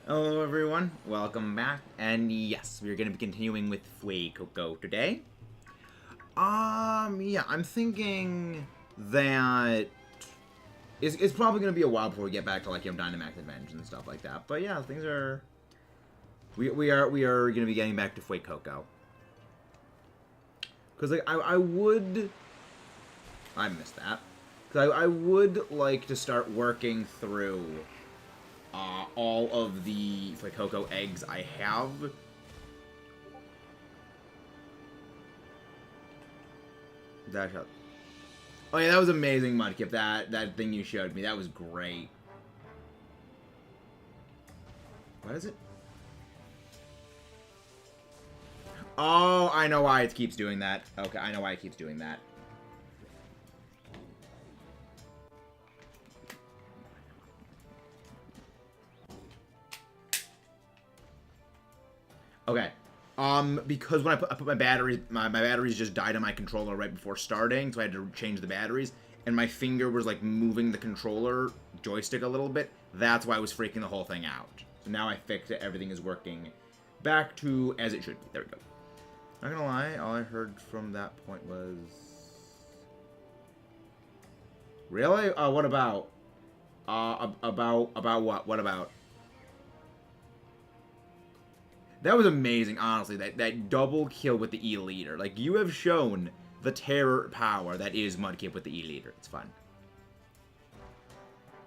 Hello everyone, welcome back, and yes, we're going to be continuing with FUECOCO today. Yeah, I'm thinking that it's probably going to be a while before we get back to, like, Dynamax Adventures and stuff like that, but yeah, things are... We are going to be getting back to FUECOCO. Because, like, I would... I missed that. Because I would like to start working through... all of the FUECOCO eggs I have. That shot. Oh yeah, that was amazing, Mudkip. That thing you showed me, that was great. What is it? Oh, I know why it keeps doing that. Okay, I know why it keeps doing that. Okay. Because when I put my batteries, my batteries just died on my controller right before starting, so I had to change the batteries, and my finger was, like, moving the controller joystick a little bit. That's why I was freaking the whole thing out. So now I fixed it. Everything is working back to as it should be. There we go. Not gonna lie, all I heard from that point was... Really? What about? About what? What about? That was amazing, honestly. That double kill with the E-Leader. Like, you have shown the terror power that is Mudkip with the E-Leader. It's fun.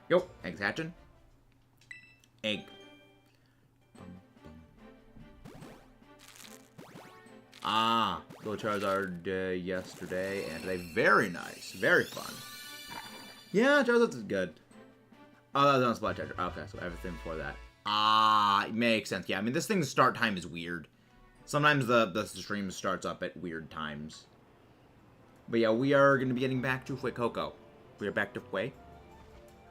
Yo, eggs hatching. Egg. Ah, go Charizard yesterday and today. Very nice. Very fun. Yeah, Charizard is good. Oh, that was on Splat Charger. Okay, so everything before that. Ah, it makes sense. Yeah, I mean, this thing's start time is weird. Sometimes the stream starts up at weird times. But yeah, we are going to be getting back to FUECOCO. We are back to Fue.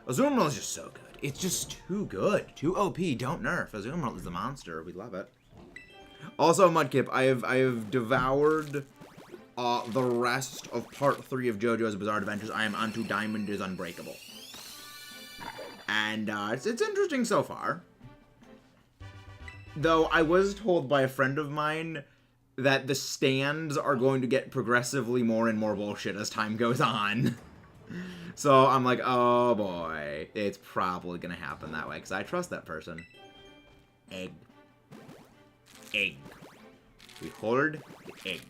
Azumarill is just so good. It's just too good. Too OP. Don't nerf. Azumarill is the monster. We love it. Also, Mudkip, I have devoured the rest of Part 3 of JoJo's Bizarre Adventures. I am onto Diamond is Unbreakable. And it's interesting so far. Though I was told by a friend of mine that the stands are going to get progressively more and more bullshit as time goes on. So I'm like, oh boy, it's probably going to happen that way, because I trust that person. Egg. Egg. We hoard the egg.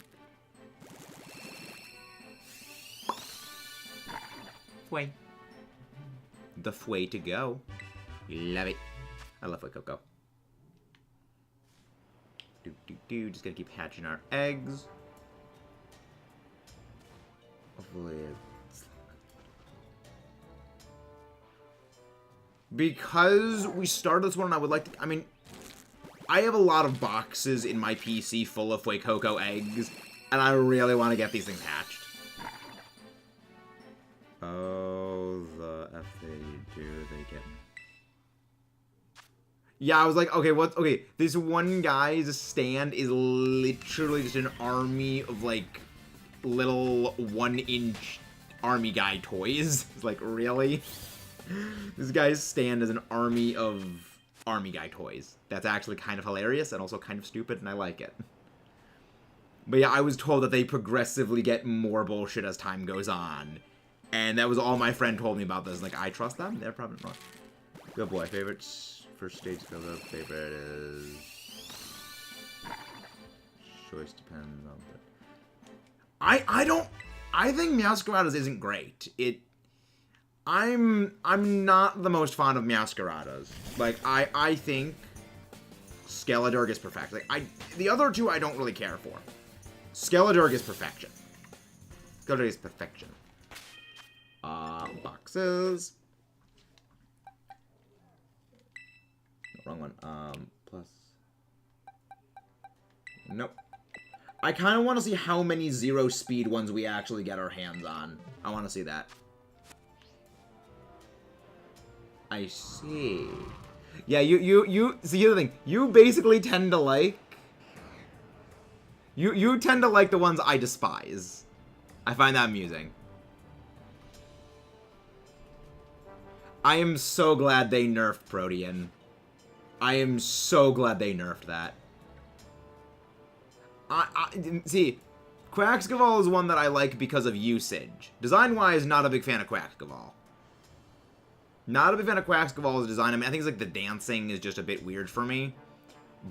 Fue. The Fue to go. Love it. I love FUECOCO. Just gonna keep hatching our eggs. Hopefully it's... Because we started this one, I would like to... I mean, I have a lot of boxes in my PC full of FUECOCO eggs, and I really want to get these things hatched. Oh, the F they do, they get... Yeah, I was like, okay, okay, this one guy's stand is literally just an army of, like, little 1-inch army guy toys. It's like, really? This guy's stand is an army of army guy toys. That's actually kind of hilarious and also kind of stupid, and I like it. But yeah, I was told that they progressively get more bullshit as time goes on. And that was all my friend told me about this. Like, I trust them? They're probably wrong. Good boy. Favorites. First stage filler. Favorite is... Choice depends on the... I think Meowscarados isn't great. I'm not the most fond of Meowscarados. Like, I think Skeledirge is perfect. Like, the other two I don't really care for. Skeledirge is perfection. Skeledirge is perfection. Boxes. No, wrong one. Plus. Nope. I kind of want to see how many 0 speed ones we actually get our hands on. I want to see that. I see. Yeah, you see the other thing. You basically tend to like... You tend to like the ones I despise. I find that amusing. I am so glad they nerfed Protean. I am so glad they nerfed that. See, Quaxcaval is one that I like because of usage. Design-wise, not a big fan of Quaxcaval. Not a big fan of Quaxcaval's design. I mean, I think it's like the dancing is just a bit weird for me.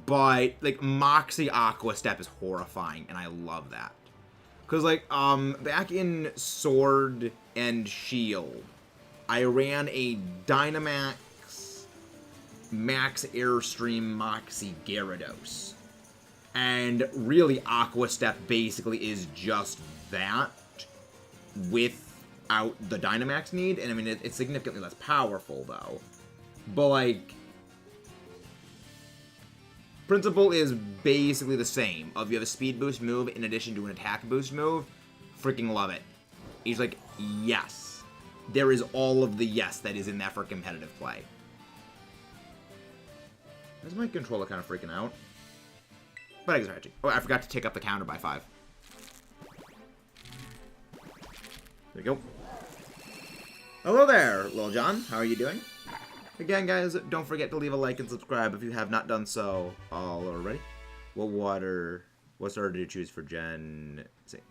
But, like, Moxie Aqua Step is horrifying, and I love that. Because, like, back in Sword and Shield, I ran a Dynamax Max Airstream Moxie Gyarados. And really, Aqua Step basically is just that without the Dynamax need. And, I mean, it's significantly less powerful, though. But, like, principle is basically the same. If you have a speed boost move in addition to an attack boost move, freaking love it. He's like, yes. There is all of the yes that is in that for competitive play. Is my controller kind of freaking out? But I guess I had to. Oh, I forgot to take up the counter by 5. There we go. Hello there, Lil John. How are you doing? Again, guys, don't forget to leave a like and subscribe if you have not done so already. What starter did you choose for Gen 6?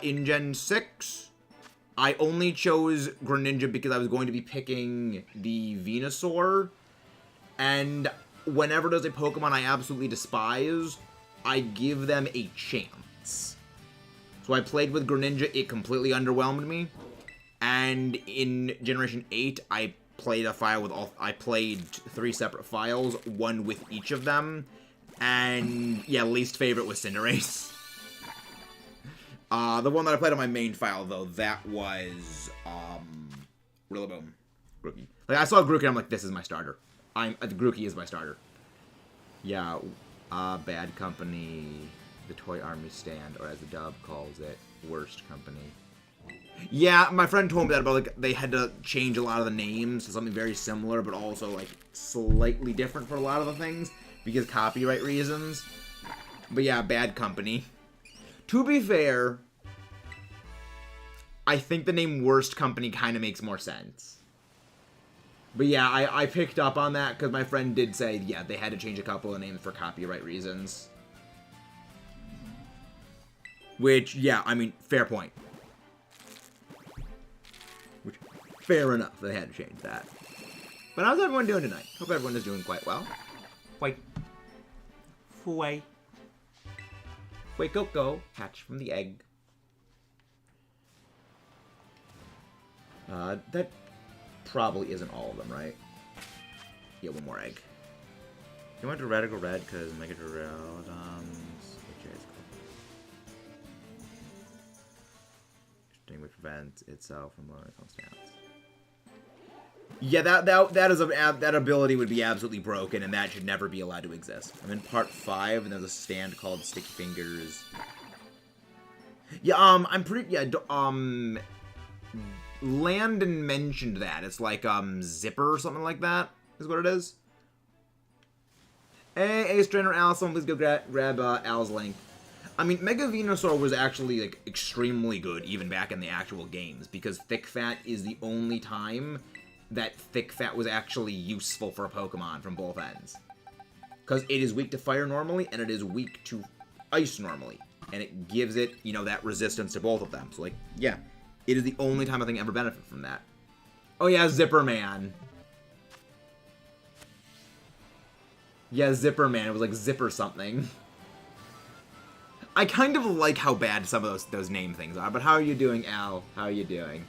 In Gen 6, I only chose Greninja because I was going to be picking the Venusaur. And whenever there's a Pokemon I absolutely despise, I give them a chance. So I played with Greninja, it completely underwhelmed me. And in Generation 8, I played 3 separate files, one with each of them. And yeah, least favorite was Cinderace. The one that I played on my main file, though, that was Rillaboom. Grookey. Like, I saw Grookey and I'm like, this is my starter. Grookey is my starter. Yeah, Bad Company, the Toy Army Stand, or as the dub calls it, Worst Company. Yeah, my friend told me that about, like, they had to change a lot of the names to something very similar, but also, like, slightly different for a lot of the things, because copyright reasons. But yeah, Bad Company. To be fair, I think the name Worst Company kind of makes more sense. But yeah, I picked up on that because my friend did say, yeah, they had to change a couple of names for copyright reasons. Which, yeah, I mean, fair point. Which, fair enough, they had to change that. But how's everyone doing tonight? Hope everyone is doing quite well. FUECOCO, hatched from the egg. That probably isn't all of them, right? Yeah, one more egg. You went to Radical Red because Mega Duraludons, which prevents itself from lowering its own stats. Yeah, that ability would be absolutely broken, and that should never be allowed to exist. I'm in part 5, and there's a stand called Sticky Fingers. Yeah, I'm pretty. Yeah, Landon mentioned that. It's like Zipper or something like that. Is what it is. Hey, Ace Trainer Al, someone please go grab Al's link. I mean, Mega Venusaur was actually like extremely good even back in the actual games because Thick Fat is the only time that Thick Fat was actually useful for a Pokemon from both ends. Because it is weak to fire normally, and it is weak to ice normally. And it gives it, you know, that resistance to both of them. So, like, yeah. It is the only time I think I ever benefit from that. Oh, yeah, Zipper Man. Yeah, Zipper Man. It was like Zipper something. I kind of like how bad some of those name things are. But how are you doing, Al? How are you doing?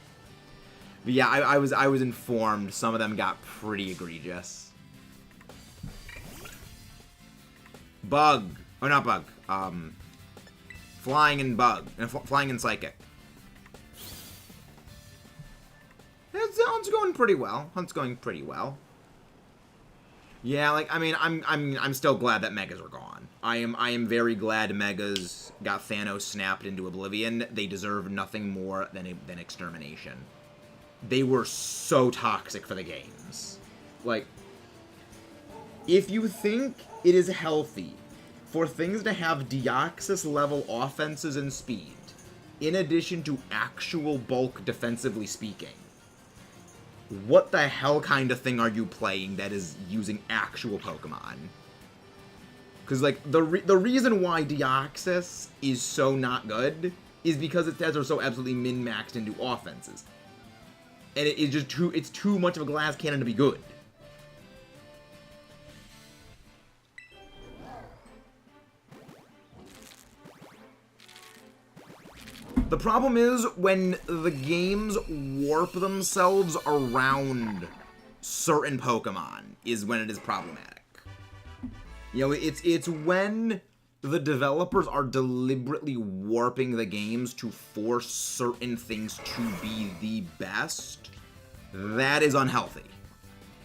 But yeah, I was informed some of them got pretty egregious. Bug. Oh, not Bug. Flying and Bug. Flying and Psychic. Hunt's going pretty well. Hunt's going pretty well. Yeah, like, I mean, I'm still glad that Megas are gone. I am very glad Megas got Thanos snapped into oblivion. They deserve nothing more than extermination. They were so toxic for the games. Like, if you think it is healthy for things to have Deoxys level offenses and speed, in addition to actual bulk defensively speaking, what the hell kind of thing are you playing that is using actual Pokemon? Because, like, the reason why Deoxys is so not good is because its stats are so absolutely min-maxed into offenses. And it's just it's too much of a glass cannon to be good. The problem is when the games warp themselves around certain Pokemon is when it is problematic. You know, it's when the developers are deliberately warping the games to force certain things to be the best. That is unhealthy.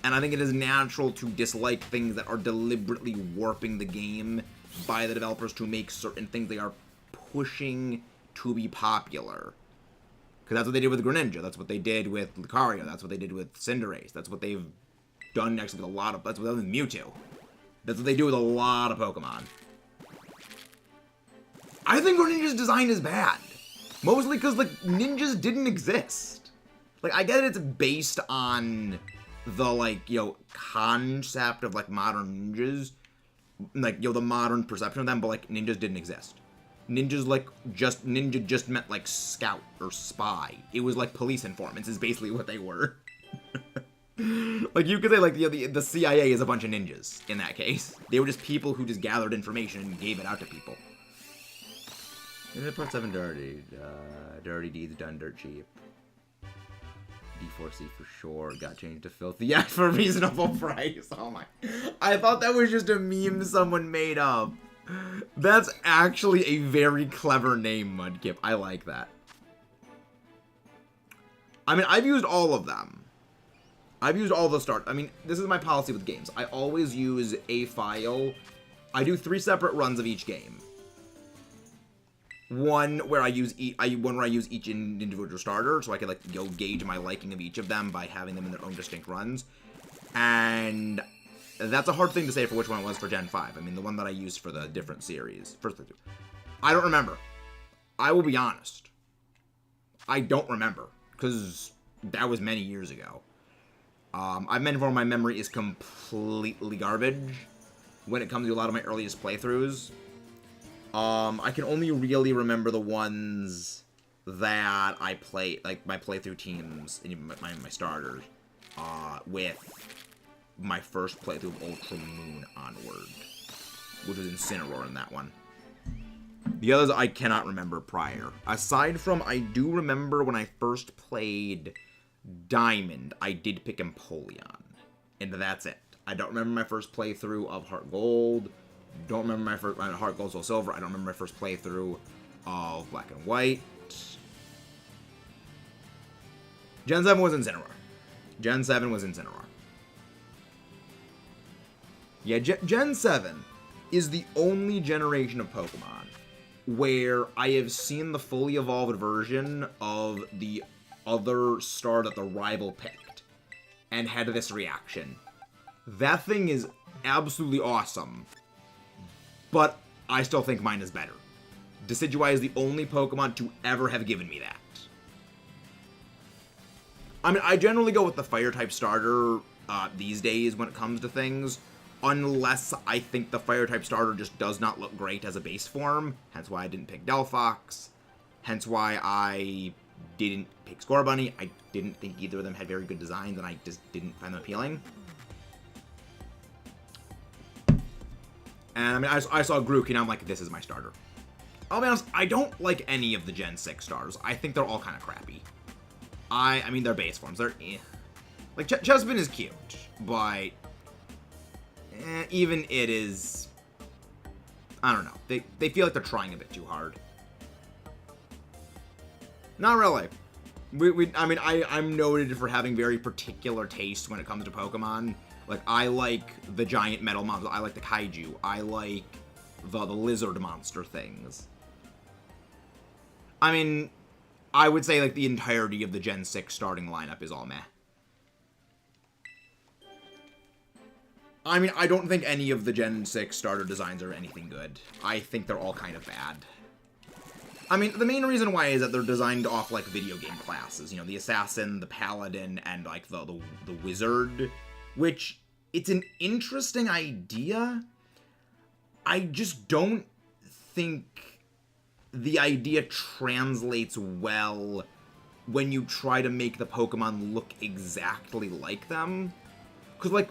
And I think it is natural to dislike things that are deliberately warping the game by the developers to make certain things they are pushing to be popular. Because that's what they did with Greninja. That's what they did with Lucario. That's what they did with Cinderace. That's what they've done next with a lot of... That's what they did with Mewtwo. That's what they do with a lot of Pokemon. I think Greninja's design is bad. Mostly because, like, ninjas didn't exist. Like, I get it, it's based on the, like, you know, concept of, like, modern ninjas. Like, you know, the modern perception of them, but, like, ninjas didn't exist. Ninjas, like, ninja just meant, like, scout or spy. It was, like, police informants is basically what they were. Like, you could say, like, the CIA is a bunch of ninjas in that case. They were just people who just gathered information and gave it out to people. Part 7 dirty. Dirty deeds done dirt cheap. D4C for sure. Got changed to filthy. Yeah, for a reasonable price. Oh my. I thought that was just a meme someone made up. That's actually a very clever name, Mudkip. I like that. I mean, I've used all of them. I've used all the start. I mean, this is my policy with games. I always use a file. I do 3 separate runs of each game. One where I use each individual starter, so I can, like, you know, gauge my liking of each of them by having them in their own distinct runs. And that's a hard thing to say for which one it was for Gen 5. I mean, the one that I used for the different series. First two. I don't remember. I will be honest. I don't remember, because that was many years ago. I meant for my memory is completely garbage when it comes to a lot of my earliest playthroughs. I can only really remember the ones that I play, like my playthrough teams and my starters, with my first playthrough of Ultra Moon onward, which was Incineroar in that one. The others I cannot remember prior. Aside from, I do remember when I first played Diamond, I did pick Empoleon, and that's it. I don't remember my first playthrough of Heart Gold. Don't remember my first Heart Gold Soul Silver. I don't remember my first playthrough of Black and White. Gen 7 was Incineroar. Gen 7 was Incineroar. Yeah, Gen 7 is the only generation of Pokemon where I have seen the fully evolved version of the other star that the rival picked and had this reaction. That thing is absolutely awesome, but I still think mine is better. Decidueye is the only Pokemon to ever have given me that. I mean, I generally go with the Fire-type starter these days when it comes to things, unless I think the Fire-type starter just does not look great as a base form, hence why I didn't pick Delphox, hence why I didn't pick Scorbunny. I didn't think either of them had very good designs, and I just didn't find them appealing. And I mean, I saw Grookey, and I'm like, this is my starter. I'll be honest, I don't like any of the Gen 6 stars. I think they're all kind of crappy. I mean, they're base forms. They're eh. Like, Chespin is cute, but even it is, I don't know. They feel like they're trying a bit too hard. Not really. I mean, I'm noted for having very particular taste when it comes to Pokemon. Like, I like the giant metal monsters. I like the kaiju. I like the lizard monster things. I mean, I would say, like, the entirety of the Gen 6 starting lineup is all meh. I mean, I don't think any of the Gen 6 starter designs are anything good. I think they're all kind of bad. I mean, the main reason why is that they're designed off, like, video game classes. You know, the assassin, the paladin, and, like, the wizard. Which, it's an interesting idea. I just don't think the idea translates well when you try to make the Pokemon look exactly like them. Because, like,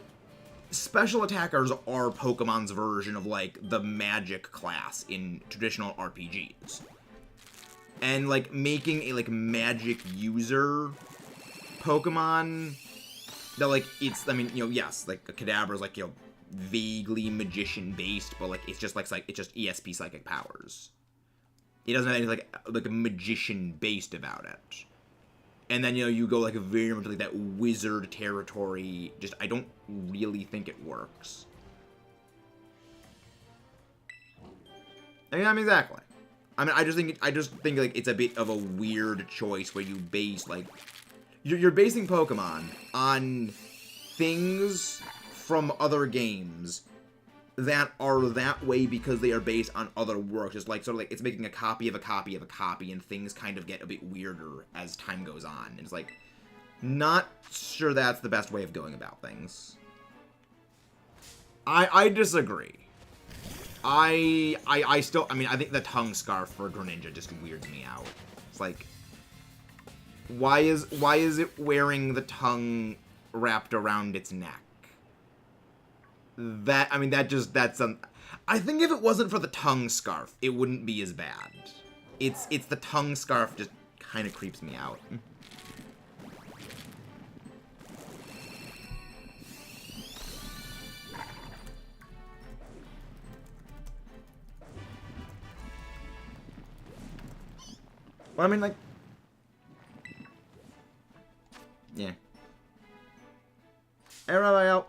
special attackers are Pokemon's version of, like, the magic class in traditional RPGs. And, like, making a, like, magic user Pokemon that, like, it's, I mean, you know, yes, like, a Kadabra's, like, you know, vaguely magician-based, but, like, it's just, like, it's just ESP psychic powers. It doesn't have anything, like a magician-based about it. And then, you know, you go, like, very much like that wizard territory. Just, I don't really think it works. I mean, exactly. I mean, I just think, like, it's a bit of a weird choice where you base, like, you're basing Pokemon on things from other games that are that way because they are based on other works. Just like, sort of like, it's making a copy of a copy of a copy, and things kind of get a bit weirder as time goes on. And it's like, not sure that's the best way of going about things. I disagree. I still, I mean, I think the tongue scarf for Greninja just weirds me out. It's like, why is it wearing the tongue wrapped around its neck? That, I mean, that's I think if it wasn't for the tongue scarf, it wouldn't be as bad. It's the tongue scarf just kind of creeps me out. Well, I mean, like, yeah. Arrow.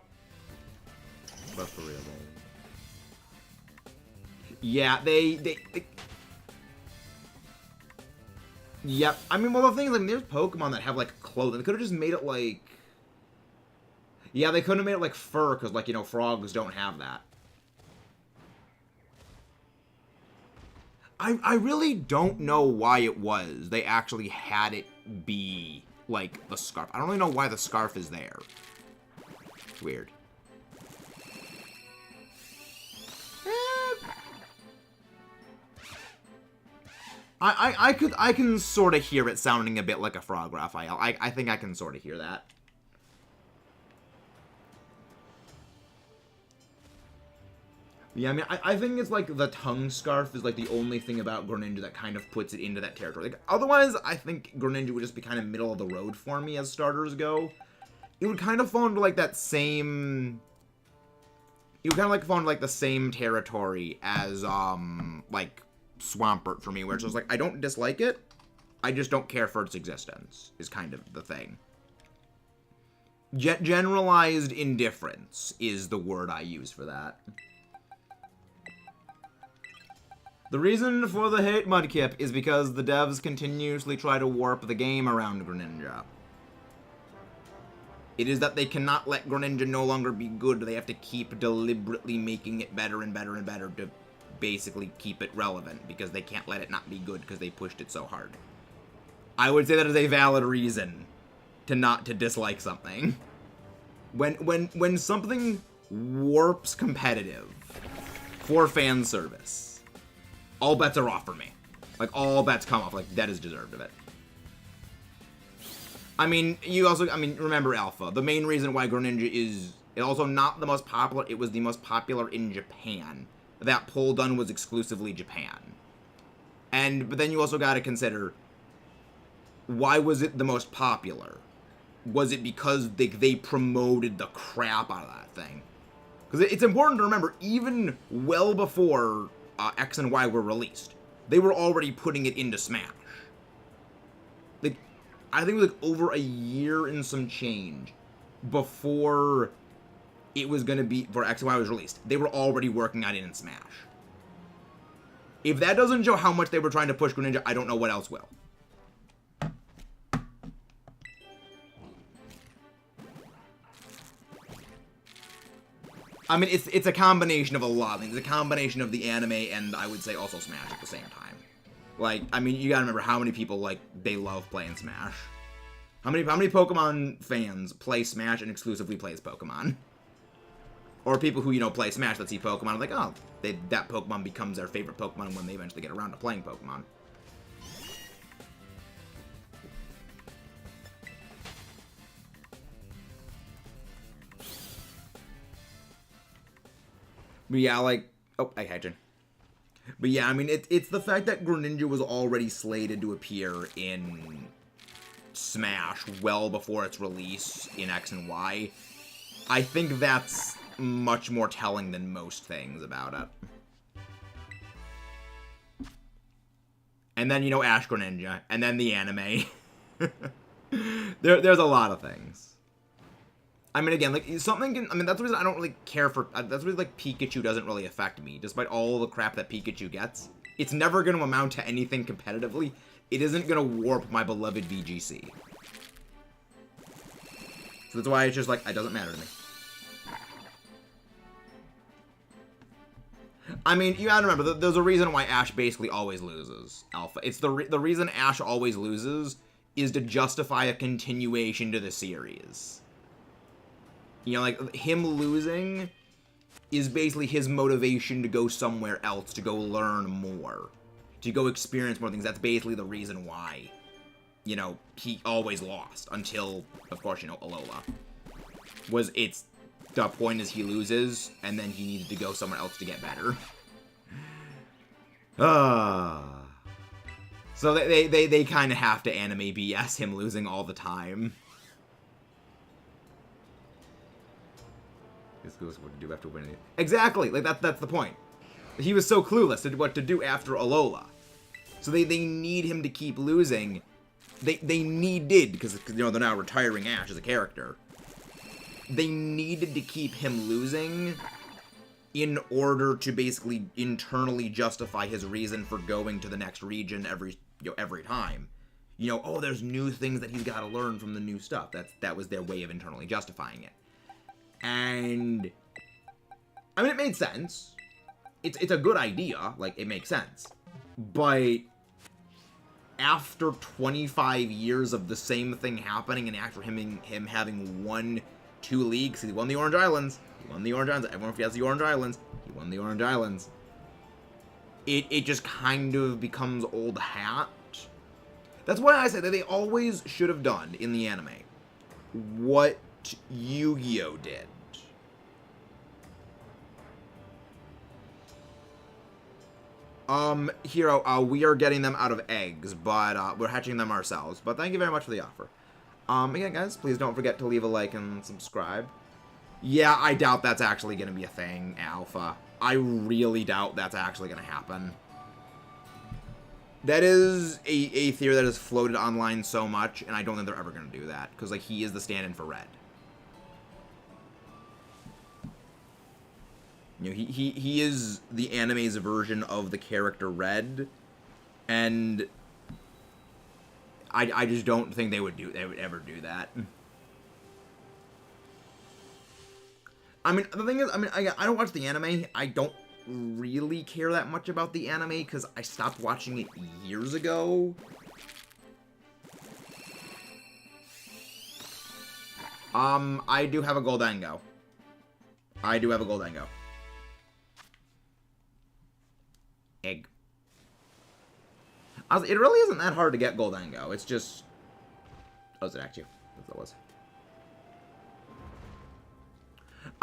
But for real, yeah, they yep. I mean, well, the thing is, like, there's Pokemon that have, like, clothing. They could have just made it, like, yeah, they couldn't have made it, like, fur, because, like, you know, frogs don't have that. I really don't know why it was they actually had it be, like, the scarf. I don't really know why the scarf is there. It's weird. I can sort of hear it sounding a bit like a frog, Raphael. I think I can sort of hear that. Yeah, I mean, I think it's like the tongue scarf is like the only thing about Greninja that kind of puts it into that territory. Like, otherwise, I think Greninja would just be kind of middle of the road for me as starters go. It would kind of fall into like that same... It would kind of like fall into like the same territory as, like, Swampert for me, where it's just like, I don't dislike it, I just don't care for its existence, is kind of the thing. Generalized indifference is the word I use for that. The reason for the hate, Mudkip, is because the devs continuously try to warp the game around Greninja. It is that they cannot let Greninja no longer be good. They have to keep deliberately making it better and better and better to basically keep it relevant, because they can't let it not be good because they pushed it so hard. I would say that is a valid reason to not to dislike something. When something warps competitive for fan service, all bets are off for me. Like, all bets come off. Like, that is deserved of it. I mean, you also, I mean, remember Alpha. The main reason why Greninja is also not the most popular, it was the most popular in Japan. That poll done was exclusively Japan. But then you also got to consider, why was it the most popular? Was it because they promoted the crap out of that thing? Because it's important to remember, even well before X and Y were released, they were already putting it into Smash. Like, I think it was like over a year and some change before it was going to be, before X and Y was released. They were already working on it in Smash. If that doesn't show how much they were trying to push Greninja, I don't know what else will. I mean, it's a combination of a lot of things. It's a combination of the anime and, I would say, also Smash at the same time. Like, I mean, you gotta remember how many people, like, they love playing Smash. How many Pokemon fans play Smash and exclusively plays Pokemon? Or people who, you know, play Smash that see Pokemon, like, oh, that Pokemon becomes their favorite Pokemon when they eventually get around to playing Pokemon. But yeah, like, oh, I had you. But yeah, I mean, it's the fact that Greninja was already slated to appear in Smash well before its release in X and Y. I think that's much more telling than most things about it. And then, you know, Ash Greninja, and then the anime. There's a lot of things. I mean, again, like, something can, I mean, that's the reason I don't really care for, that's the reason, like, Pikachu doesn't really affect me, despite all the crap that Pikachu gets. It's never going to amount to anything competitively. It isn't going to warp my beloved VGC. So that's why it's just, like, it doesn't matter to me. I mean, you gotta remember, there's a reason why Ash basically always loses, Alpha. It's the reason Ash always loses is to justify a continuation to the series. You know, like, him losing is basically his motivation to go somewhere else, to go learn more, to go experience more things. That's basically the reason why, you know, he always lost until, of course, you know, Alola. The point is he loses, and then he needed to go somewhere else to get better. So they kind of have to anime BS him losing all the time. This goes what to do after winning. Exactly, like that's the point. He was so clueless to what to do after Alola. So they need him to keep losing. They needed, because you know they're now retiring Ash as a character. They needed to keep him losing in order to basically internally justify his reason for going to the next region every time. You know, oh, there's new things that he's got to learn from the new stuff. That was their way of internally justifying it. And I mean, it made sense. It's a good idea. Like, it makes sense. But after 25 years of the same thing happening, and after him having won 2 leagues, he won the Orange Islands. He won the Orange Islands. Everyone forgets the Orange Islands. He won the Orange Islands. It just kind of becomes old hat. That's why I say that they always should have done in the anime what Yu-Gi-Oh! Did. Hero, we are getting them out of eggs, but we're hatching them ourselves. But thank you very much for the offer. Again, guys, please don't forget to leave a like and subscribe. Yeah, I doubt that's actually going to be a thing, Alpha. I really doubt that's actually going to happen. That is a theory that is floated online so much, and I don't think they're ever going to do that. Because, like, he is the stand-in for Red. You know, he is the anime's version of the character Red, and I just don't think they would ever do that. I mean, the thing is, I mean, I don't watch the anime. I don't really care that much about the anime because I stopped watching it years ago. I do have a Goldango. Egg. It really isn't that hard to get Goldango. It's just... Oh, is it actually? That's what it was.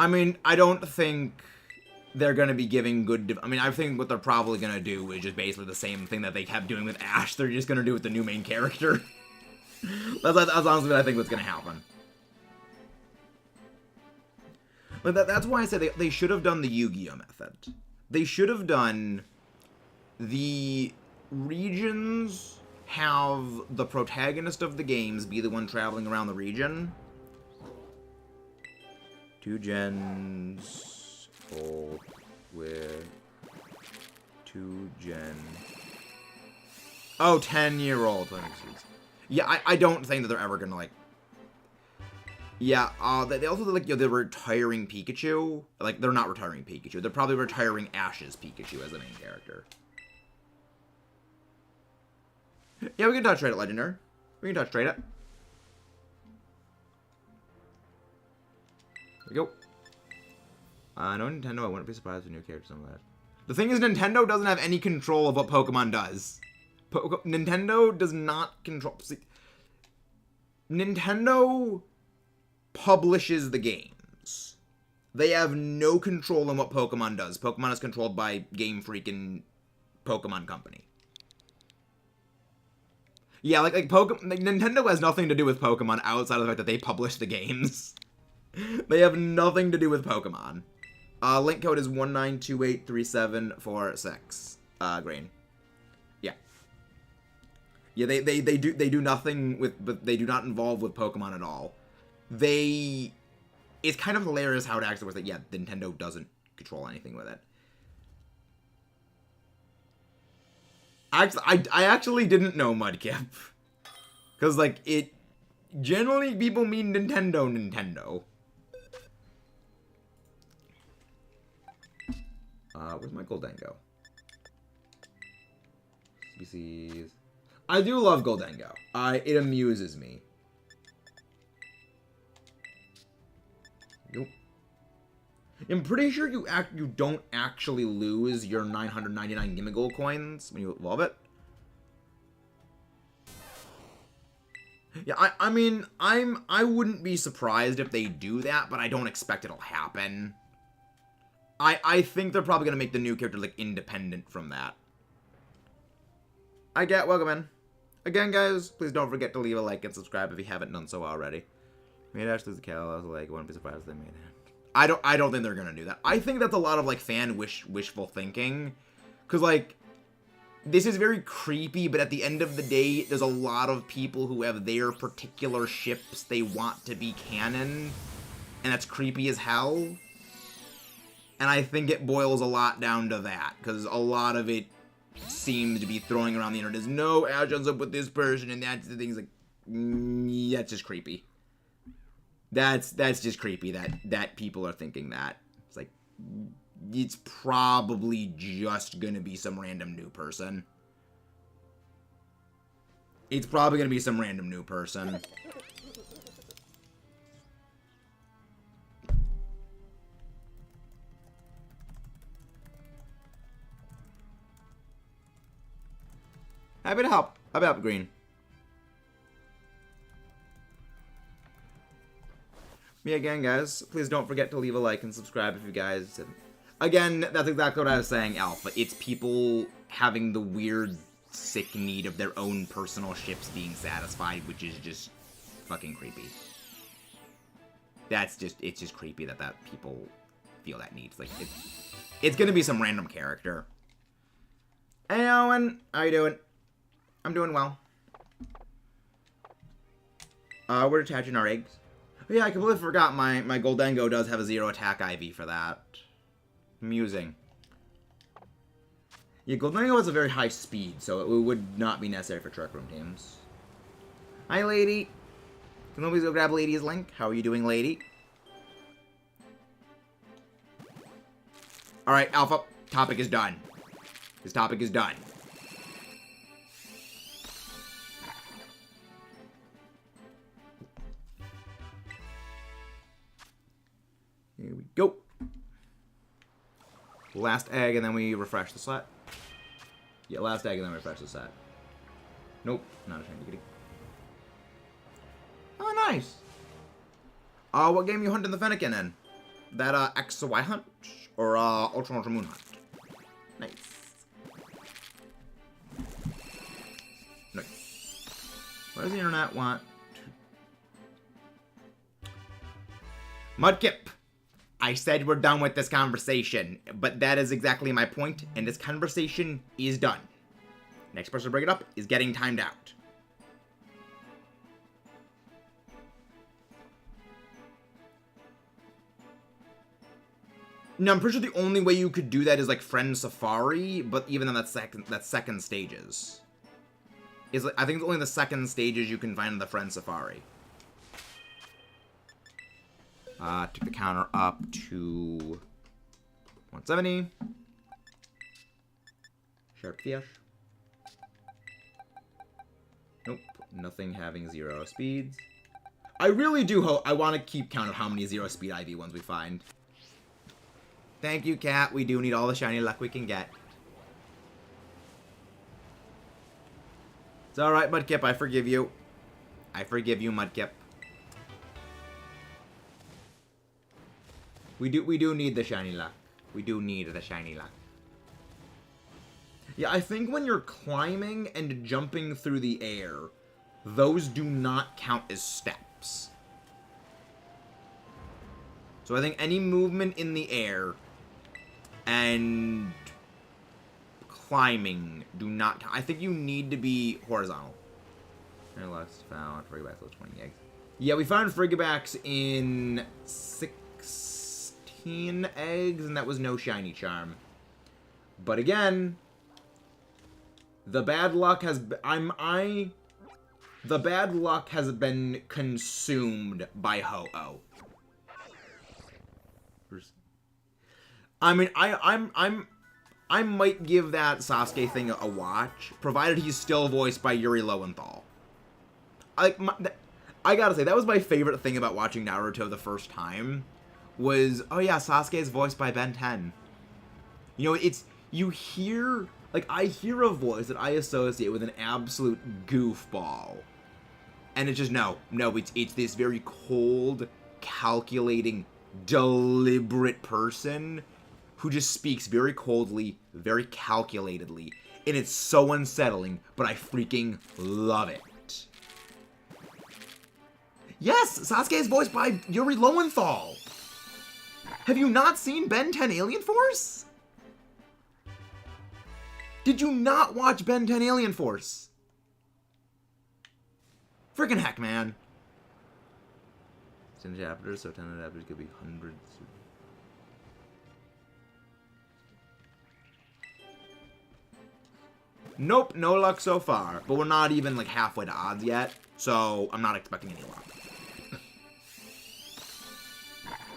I mean, I don't think they're going to be giving good... I mean, I think what they're probably going to do is just basically the same thing that they kept doing with Ash. They're just going to do with the new main character. That's honestly what I think what's going to happen. But that's why I said they should have done the Yu-Gi-Oh! Method. They should have done... The regions have the protagonist of the games be the one traveling around the region. 2 gens old with 2 gen. Oh, 10-year-old. Yeah, I don't think that they're ever gonna like. Yeah, they also like, you know, they're retiring Pikachu. Like, they're not retiring Pikachu. They're probably retiring Ash's Pikachu as the main character. Yeah, we can touch trade it, Legendary. We can touch trade it. There we go. No, Nintendo, I wouldn't be surprised with new characters and all that. The thing is, Nintendo doesn't have any control of what Pokemon does. Nintendo does not control... See, Nintendo publishes the games. They have no control on what Pokemon does. Pokemon is controlled by Game Freak and Pokemon Company. Yeah, like Nintendo has nothing to do with Pokemon outside of the fact that they publish the games. They have nothing to do with Pokemon. Link code is 19283746. Green. Yeah. Yeah, they do nothing with, but they do not involve with Pokemon at all. It's kind of hilarious how it actually works that, yeah, Nintendo doesn't control anything with it. I actually didn't know, Mudkip. Because, like, generally people mean Nintendo. Where's my Goldengo? Species. I do love Goldengo. It amuses me. Nope. I'm pretty sure you don't actually lose your 999 Gimmighoul coins when you evolve it. Yeah, I mean, I wouldn't be surprised if they do that, but I don't expect it'll happen. I think they're probably gonna make the new character, like, independent from that. Welcome in. Again, guys, please don't forget to leave a like and subscribe if you haven't done so already. Made Ash lose the Cal, I was like, wouldn't be surprised if they made it. I don't think they're gonna do that. I think that's a lot of, like, fan wishful thinking. Cause, like, this is very creepy, but at the end of the day, there's a lot of people who have their particular ships they want to be canon. And that's creepy as hell. And I think it boils a lot down to that, because a lot of it seems to be throwing around the internet as, no, Ash ends up with this person, and that's the thing's like, that's just creepy. That's just creepy that people are thinking that. It's like, it's probably just gonna be some random new person. It's probably gonna be some random new person. Happy to help. Happy to help, Green. Me again, guys. Please don't forget to leave a like and subscribe if you guys... Again, that's exactly what I was saying, Alpha. It's people having the weird, sick need of their own personal ships being satisfied, which is just fucking creepy. It's just creepy that people feel that need. Like, it's gonna be some random character. Hey, Owen. How you doing? I'm doing well. We're attaching our eggs. Oh, yeah, I completely forgot my Goldengo does have a 0 attack IV for that. Amusing. Yeah, Goldengo has a very high speed, so it would not be necessary for Trick Room teams. Hi, lady. Can nobody go grab Lady's link? How are you doing, lady? Alright, Alpha. Topic is done. This topic is done. Here we go. Last egg, and then we refresh the set. Yeah, last egg, and then refresh the set. Nope, not a shiny kitty. Oh, nice. What game you hunting the Fennekin in? That, X Y hunt? Or, Ultra Moon hunt? Nice. Nice. What does the internet want? Mudkip. I said we're done with this conversation, but that is exactly my point, and this conversation is done. Next person to bring it up is getting timed out. No, I'm pretty sure the only way you could do that is like Friend Safari, but even then that's second stages. I think it's only the second stages you can find in the Friend Safari. Took the counter up to 170. Sharp fish. Nothing having 0 speeds. I really do hope... I want to keep count of how many 0 speed IV ones we find. Thank you, cat. We do need all the shiny luck we can get. It's alright, Mudkip. I forgive you. I forgive you, Mudkip. We do need the shiny luck. We do need the shiny luck. Yeah, I think when you're climbing and jumping through the air, those do not count as steps. So I think any movement in the air and climbing do not count. I think you need to be horizontal. And last found Frigabacks with 20 eggs. Yeah, we found Frigabacks in 16 eggs, and that was no shiny charm. But again, the bad luck has the bad luck has been consumed by Ho-Oh. I mean, I might give that Sasuke thing a watch, provided he's still voiced by Yuri Lowenthal. I gotta say, that was my favorite thing about watching Naruto the first time, was, oh yeah, Sasuke is voiced by Ben 10. You know, you hear, like, I hear a voice that I associate with an absolute goofball. And it's just, no, it's this very cold, calculating, deliberate person who just speaks very coldly, very calculatedly, and it's so unsettling, but I freaking love it. Yes, Sasuke is voiced by Yuri Lowenthal. Have you not seen Ben 10 Alien Force? Did you not watch Ben 10 Alien Force? Freaking heck, man. 10 chapters, so 10 chapters could be hundreds. Nope, no luck so far. But we're not even, like, halfway to odds yet, so I'm not expecting any luck.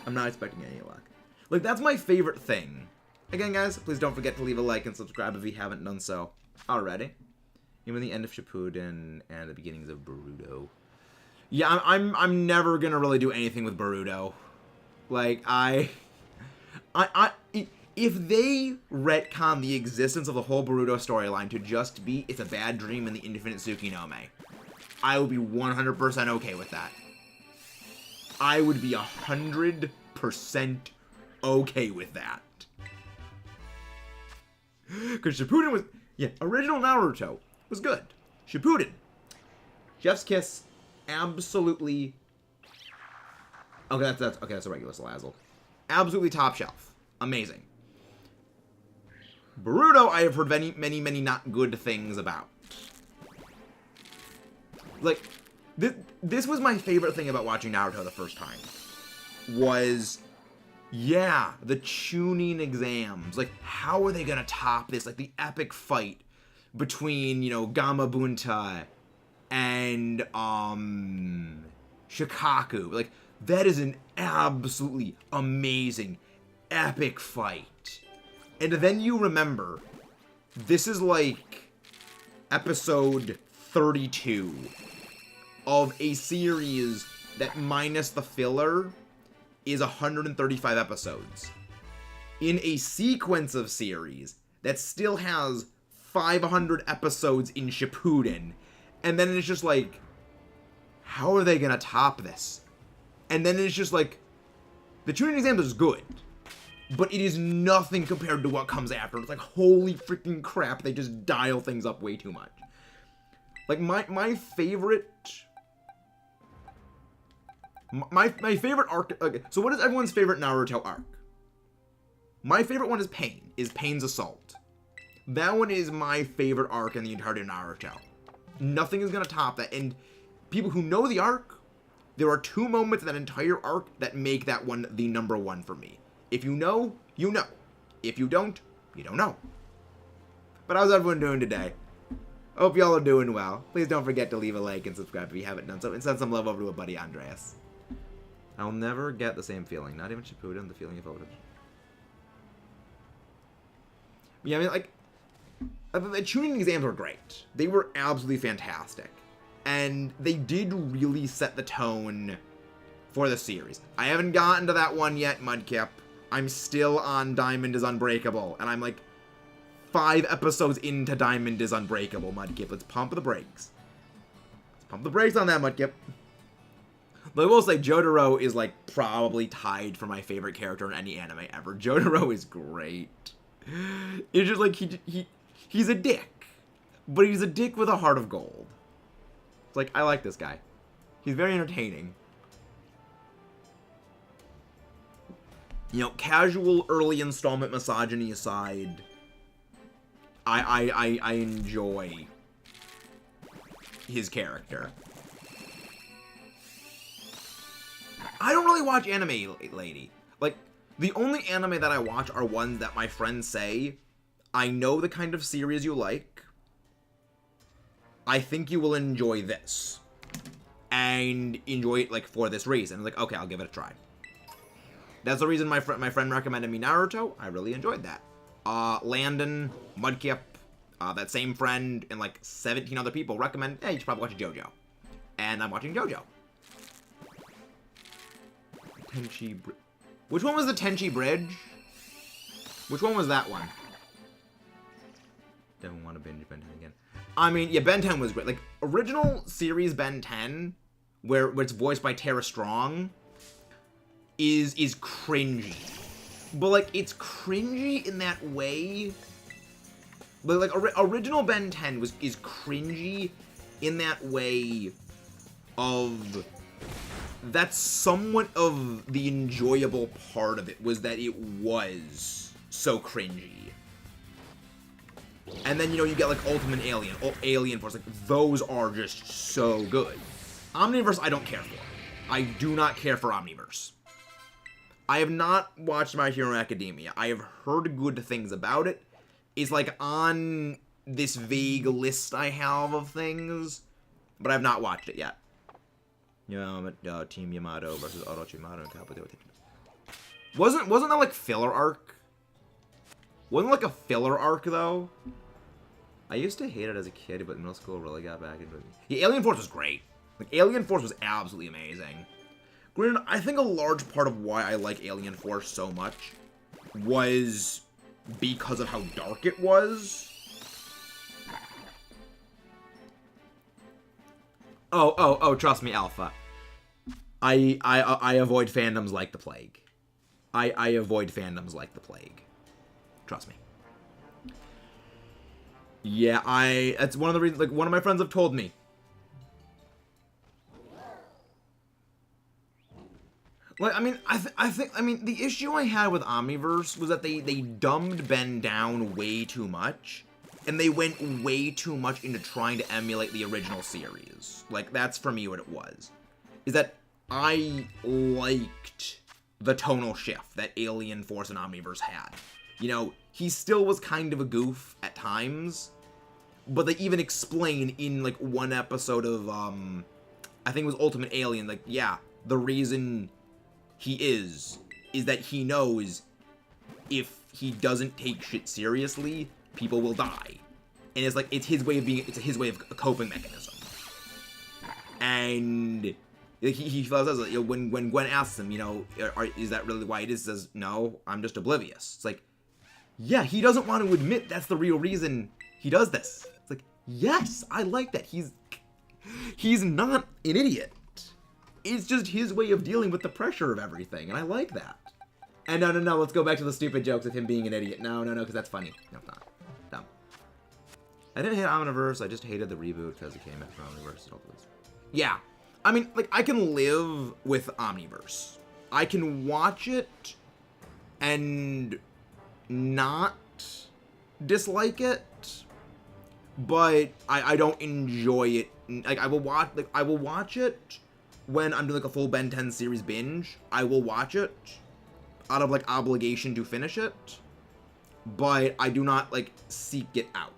I'm not expecting any luck. Like, that's my favorite thing. Again, guys, please don't forget to leave a like and subscribe if you haven't done so already. Even the end of Shippuden and the beginnings of Boruto. Yeah, I'm never gonna really do anything with Boruto. Like, if they retcon the existence of the whole Boruto storyline to just be it's a bad dream in the Infinite Tsukinome, I would be 100% okay with that. I would be 100% okay with that. Because Shippuden was, yeah, original Naruto was good. Shippuden, Chef's Kiss, absolutely. Okay, that's a regular Salazzle. Absolutely top shelf, amazing. Boruto, I have heard many not good things about. Like, this was my favorite thing about watching Naruto the first time. Was, yeah, the Chunin exams. Like, how are they gonna top this? Like, the epic fight between, you know, Gamabunta and, Shikaku. Like, that is an absolutely amazing, epic fight. And then you remember, this is like episode 32 of a series that, minus the filler, is 135 episodes. In a sequence of series that still has 500 episodes in Shippuden. And then it's just like, how are they gonna top this? And then it's just like, the Chunin exam is good, but it is nothing compared to what comes after. It's like, holy freaking crap, they just dial things up way too much. Like, my favorite... My favorite arc... Okay, so what is everyone's favorite Naruto arc? My favorite one is Pain. Is Pain's Assault. That one is my favorite arc in the entirety of Naruto. Nothing is going to top that. And people who know the arc, there are two moments in that entire arc that make that one the #1 for me. If you know, you know. If you don't, you don't know. But how's everyone doing today? Hope y'all are doing well. Please don't forget to leave a like and subscribe if you haven't done so. And send some love over to a buddy, Andreas. I'll never get the same feeling. Not even Shippuden, the feeling of Oden. Yeah, I mean, like, the Chunin exams were great. They were absolutely fantastic. And they did really set the tone for the series. I haven't gotten to that one yet, Mudkip. I'm still on Diamond is Unbreakable, and I'm like 5 episodes into Diamond is Unbreakable, Mudkip. Let's pump the brakes. Let's pump the brakes on that, Mudkip. But I will say, Jotaro is like probably tied for my favorite character in any anime ever. Jotaro is great. It's just like he's a dick, but he's a dick with a heart of gold. It's like, I like this guy. He's very entertaining. You know, casual early installment misogyny aside, I enjoy his character. I don't really watch anime, lady. Like, the only anime that I watch are ones that my friends say, I know the kind of series you like. I think you will enjoy this. And enjoy it, like, for this reason. I'm like, okay, I'll give it a try. That's the reason my friend recommended me Naruto. I really enjoyed that. Landon, Mudkip, that same friend, and like 17 other people recommend, hey, you should probably watch JoJo. And I'm watching JoJo. Which one was the Tenchi Bridge? Which one was that one? Don't want to binge Ben 10 again. I mean, yeah, Ben 10 was great. Like, original series Ben 10, where it's voiced by Tara Strong, is cringy. But, like, it's cringy in that way. But, like, original Ben 10 is cringy in that way of... That's somewhat of the enjoyable part of it, was that it was so cringy. And then, you know, you get, like, Ultimate Alien, Alien Force, like, those are just so good. Omniverse, I don't care for. I do not care for Omniverse. I have not watched My Hero Academia. I have heard good things about it. It's, like, on this vague list I have of things, but I've not watched it yet. Team Yamato versus Orochimaru and Kabuto. Wasn't that, like, filler arc? Wasn't like a filler arc, though? I used to hate it as a kid, but middle school really got back into it. Yeah, Alien Force was great. Like, Alien Force was absolutely amazing. Granted, I think a large part of why I like Alien Force so much was because of how dark it was. Oh, trust me, Alpha. I avoid fandoms like the plague. I avoid fandoms like the plague. Trust me. Yeah, that's one of the reasons, like, one of my friends have told me. Like, I mean, the issue I had with Omniverse was that they dumbed Ben down way too much, and they went way too much into trying to emulate the original series. Like, that's for me what it was. Is that I liked the tonal shift that Alien Force and Omniverse had. You know, he still was kind of a goof at times, but they even explain in, like, one episode of, I think it was Ultimate Alien, like, yeah, the reason he is that he knows if he doesn't take shit seriously, people will die. And it's like, it's his way of a coping mechanism. And he says, you know, when Gwen asks him, you know, is that really why it is? He says, no, I'm just oblivious. It's like, yeah, he doesn't want to admit that's the real reason he does this. It's like, yes, I like that. He's not an idiot. It's just his way of dealing with the pressure of everything, and I like that. And no, let's go back to the stupid jokes of him being an idiot. No, because that's funny. No, it's not. Dumb. I didn't hate Omniverse, I just hated the reboot because it came out from Omniverse. Yeah. I mean, like, I can live with Omniverse. I can watch it and not dislike it, but I don't enjoy it. Like, I will watch it when I'm doing, like, a full Ben 10 series binge. I will watch it out of, like, obligation to finish it, but I do not, like, seek it out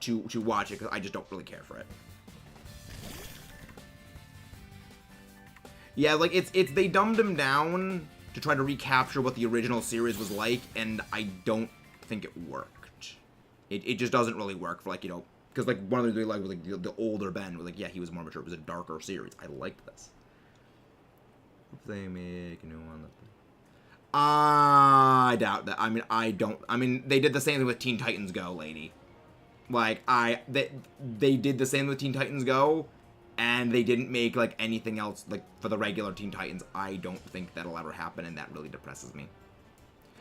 to watch it because I just don't really care for it. Yeah, like, they dumbed him down to try to recapture what the original series was like, and I don't think it worked. It just doesn't really work for, like, you know, Because, like, one of the things like was, like, the older Ben was like, yeah, he was more mature. It was a darker series. I liked this. If they make a new one. I doubt that. I mean, I don't. I mean, they did the same thing with Teen Titans Go, lady. Like, they did the same with Teen Titans Go, and they didn't make, like, anything else, like, for the regular Teen Titans. I don't think that'll ever happen, and that really depresses me.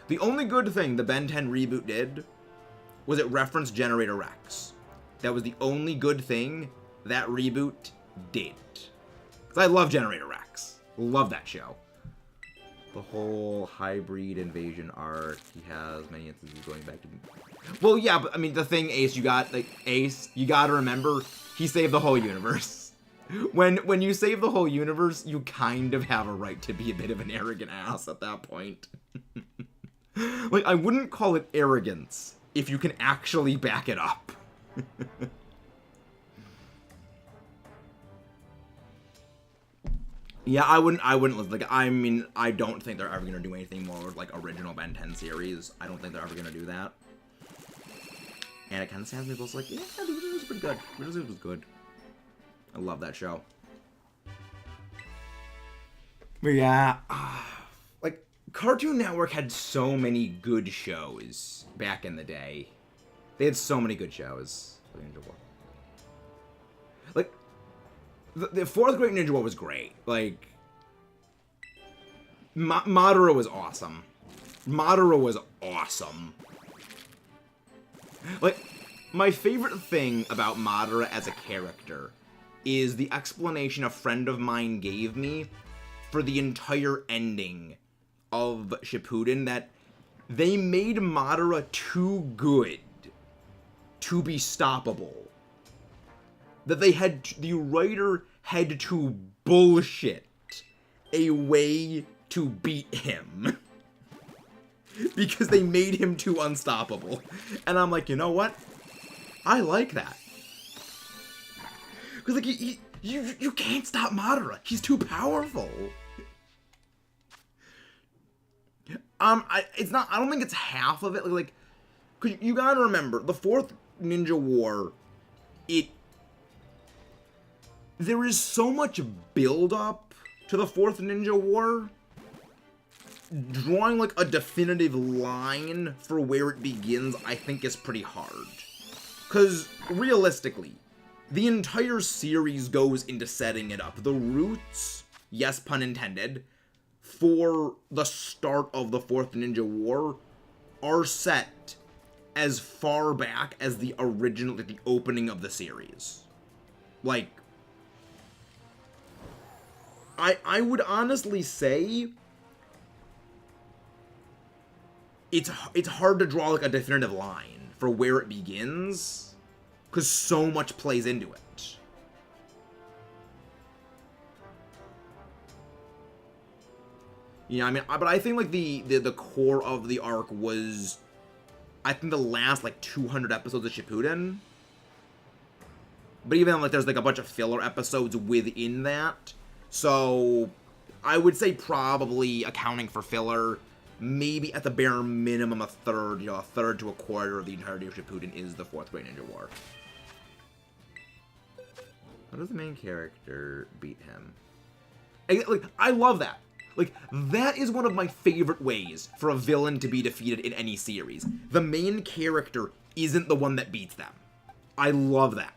The only good thing the Ben 10 reboot did was it referenced Generator Rex. That was the only good thing that reboot did. Because I love Generator Rex. Love that show. The whole hybrid invasion arc, he has many instances going back to... Well, yeah, but I mean, the thing, Ace, you gotta remember, he saved the whole universe. When you save the whole universe, you kind of have a right to be a bit of an arrogant ass at that point. Like, I wouldn't call it arrogance if you can actually back it up. Yeah, I wouldn't, like, I mean, I don't think they're ever gonna do anything more with, like, original Ben 10 series. I don't think they're ever gonna do that. And it kind of sounds me both like, yeah, dude, it was pretty good. It was good. I love that show. But yeah, like, Cartoon Network had so many good shows back in the day. They had so many good shows. Like, the fourth Great Ninja War was great. Like, Madara was awesome. Madara was awesome. Like, my favorite thing about Madara as a character is the explanation a friend of mine gave me for the entire ending of Shippuden, that they made Madara too good to be stoppable. That the writer had to bullshit a way to beat him. Because they made him too unstoppable. And I'm like, you know what? I like that. Because, like, you can't stop Madara. He's too powerful. I don't think it's half of it. Like, cause you gotta remember, the fourth Ninja War, there is so much build-up to the fourth Ninja War. Drawing, like, a definitive line for where it begins, I think, is pretty hard. Because, realistically, the entire series goes into setting it up. The roots, yes, pun intended, for the start of the fourth Ninja War are set as far back as the original, like, the opening of the series. Like, I would honestly say it's hard to draw, like, a definitive line for where it begins, because so much plays into it. Yeah, I mean, but I think, like, the core of the arc was, I think, the last, like, 200 episodes of Shippuden. But even, like, there's, like, a bunch of filler episodes within that. So, I would say probably, accounting for filler, maybe at the bare minimum a third to a quarter of the entirety of Shippuden is the fourth Great Ninja War. How does the main character beat him? I love that. Like, that is one of my favorite ways for a villain to be defeated in any series. The main character isn't the one that beats them. I love that.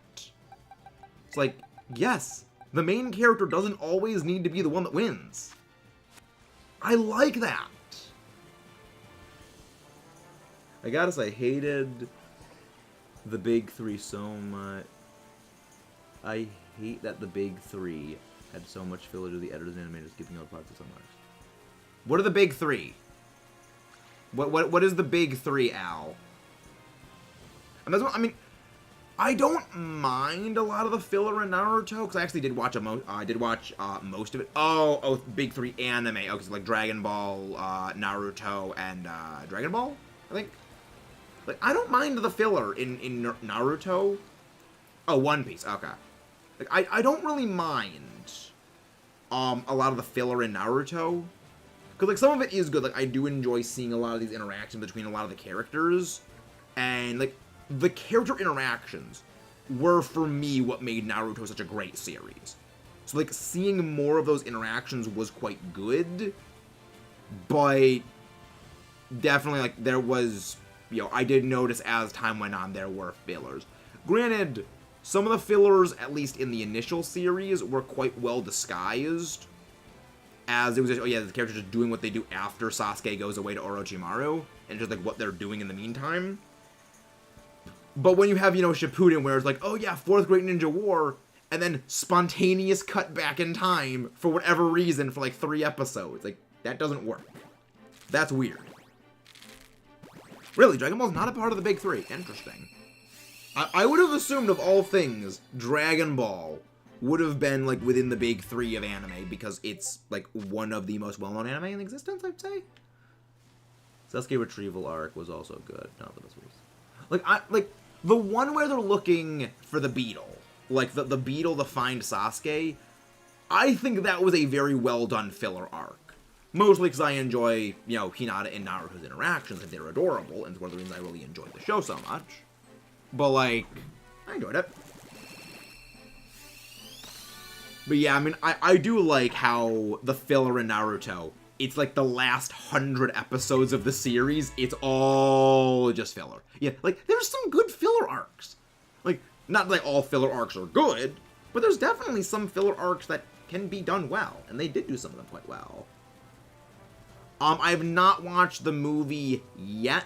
It's like, yes, the main character doesn't always need to be the one that wins. I like that. I gotta say, I hated the big three so much. I hate that the big three had so much filler to the editors and animators, skipping out parts of so much. What are the big three? What is the big three, Al? And that's what, I mean, I don't mind a lot of the filler in Naruto, because I actually did watch most of it. Oh, big three anime. Okay, so like Dragon Ball, Naruto, and Dragon Ball, I think. Like, I don't mind the filler in Naruto. Oh, One Piece. Okay. Like, I don't really mind a lot of the filler in Naruto. Because, like, some of it is good. Like, I do enjoy seeing a lot of these interactions between a lot of the characters. And, like, the character interactions were for me what made Naruto such a great series. So like seeing more of those interactions was quite good, but definitely like there was, you know, I did notice as time went on there were fillers. Granted, some of the fillers, at least in the initial series, were quite well disguised, as it was just, oh yeah, the characters just doing what they do after Sasuke goes away to Orochimaru, and just like what they're doing in the meantime. But when you have, you know, Shippuden, where it's like, oh yeah, Fourth Great Ninja War, and then spontaneous cut back in time for whatever reason for like 3 episodes, like, that doesn't work. That's weird. Really, Dragon Ball's not a part of the big 3. Interesting. I would have assumed, of all things, Dragon Ball would have been, like, within the big 3 of anime, because it's, like, one of the most well-known anime in existence, I'd say. Sasuke Retrieval Arc was also good. Not that this was... Like, the one where they're looking for the beetle, like, the beetle to find Sasuke, I think that was a very well-done filler arc. Mostly because I enjoy, you know, Hinata and Naruto's interactions, and they're adorable, and it's one of the reasons I really enjoyed the show so much. But, like, I enjoyed it. But yeah, I mean, I do like how the filler in Naruto, it's like the last 100 episodes of the series, it's all just filler. Yeah, like, there's some good filler arcs. Like, not like all filler arcs are good, but there's definitely some filler arcs that can be done well, and they did do some of them quite well. I have not watched the movie yet.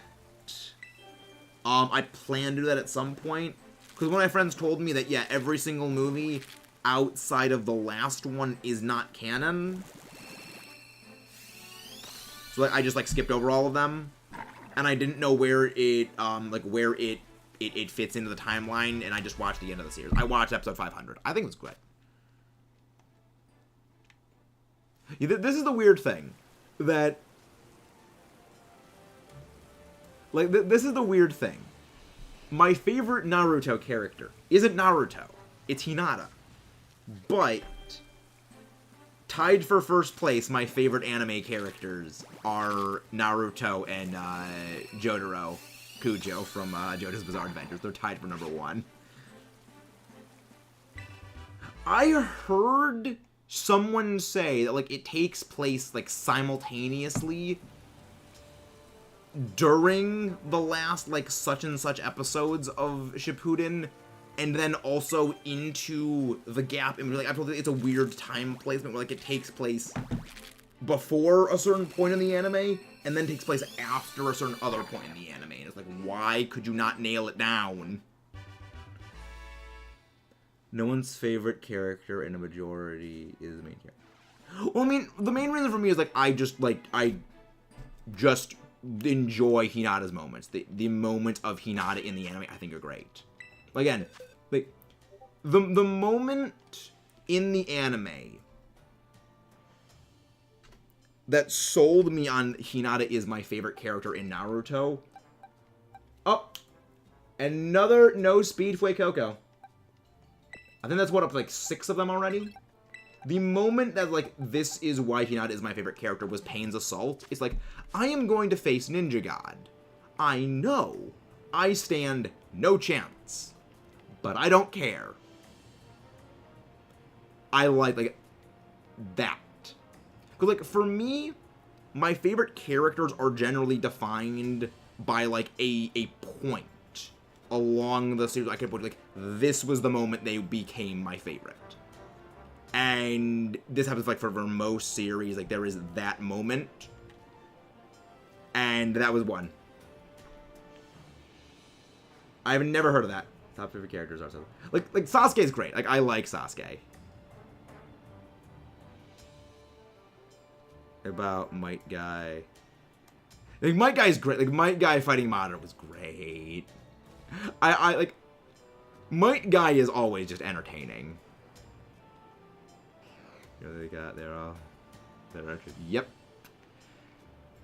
I plan to do that at some point, because one of my friends told me that, yeah, every single movie outside of the last one is not canon. So, like, I just, like, skipped over all of them, and I didn't know where it, where it fits into the timeline, and I just watched the end of the series. I watched episode 500. I think it was good. Yeah, this is the weird thing, that... Like, this is the weird thing. My favorite Naruto character isn't Naruto. It's Hinata. But, tied for first place, my favorite anime characters are Naruto and Jotaro Kujo from JoJo's Bizarre Adventures. They're tied for number 1. I heard someone say that, like, it takes place, like, simultaneously during the last, like, such and such episodes of Shippuden, and then also into the gap. And like, I told you, it's a weird time placement where, like, it takes place before a certain point in the anime, and then takes place after a certain other point in the anime. And it's like, why could you not nail it down? No one's favorite character in a majority is the main character. Well, I mean, the main reason for me is, like, I just enjoy Hinata's moments. The moments of Hinata in the anime, I think, are great. Again, like, the moment in the anime that sold me on Hinata is my favorite character in Naruto. Oh, another no speed FUECOCO. I think that's what, up to, like, 6 of them already? The moment that, like, this is why Hinata is my favorite character was Pain's assault. It's like, I am going to face Ninja God. I know I stand no chance, but I don't care. I like that. Because, like, for me, my favorite characters are generally defined by, like, a point along the series. I can put, like, this was the moment they became my favorite. And this happens, like, for most series. Like, there is that moment. And that was one. I've never heard of that. Top favorite characters are so... Like Sasuke's great. Like, I like Sasuke. About Might Guy. Like, Might Guy is great. Like, Might Guy fighting Madara was great. I like... Might Guy is always just entertaining. They got, they're actually, yep.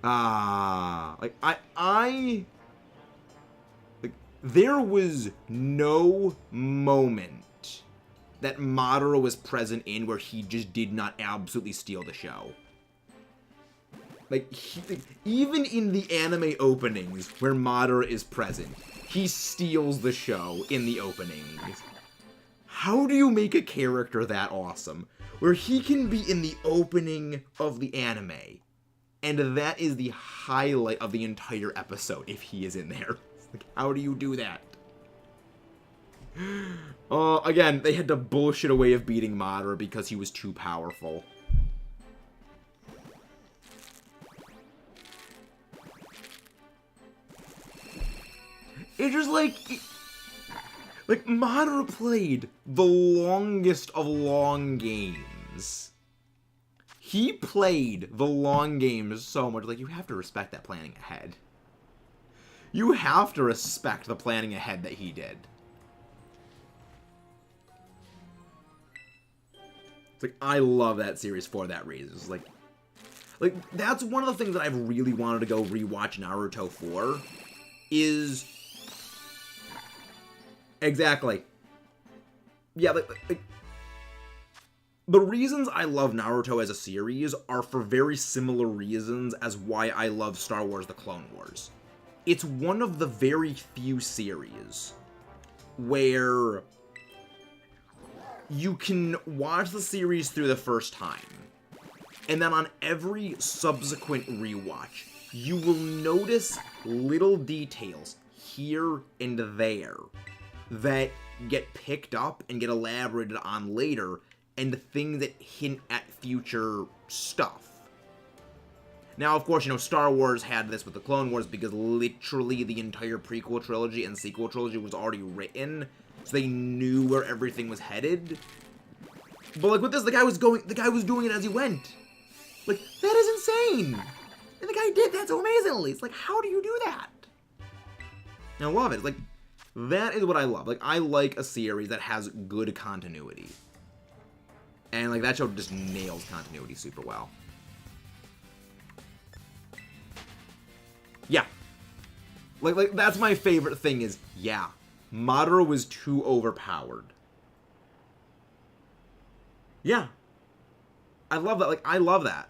Like, like, there was no moment that Madara was present in where he just did not absolutely steal the show. Like, even in the anime openings where Madara is present, he steals the show in the openings. How do you make a character that awesome, where he can be in the opening of the anime, and that is the highlight of the entire episode if he is in there? Like, how do you do that? Again, they had to bullshit a way of beating Madara because he was too powerful. It's just like Madara played the longest of long games. He played the long games so much. Like, you have to respect that planning ahead. You have to respect the planning ahead that he did. It's like, I love that series for that reason. It's like, that's one of the things that I've really wanted to go rewatch Naruto for, is... Exactly. Yeah, like, the reasons I love Naruto as a series are for very similar reasons as why I love Star Wars: The Clone Wars. It's one of the very few series where you can watch the series through the first time, and then on every subsequent rewatch, you will notice little details here and there that get picked up and get elaborated on later, and things that hint at future stuff. Now, of course, you know, Star Wars had this with the Clone Wars because literally the entire prequel trilogy and sequel trilogy was already written, so they knew where everything was headed. But like with this, the guy was doing it as he went. Like, that is insane! And the guy did that so amazingly. It's like, how do you do that? And I love it. It's like, that is what I love. Like, I like a series that has good continuity. And, like, that show just nails continuity super well. Yeah. Like, that's my favorite thing is, yeah, Madara was too overpowered. Yeah. I love that. Like, I love that.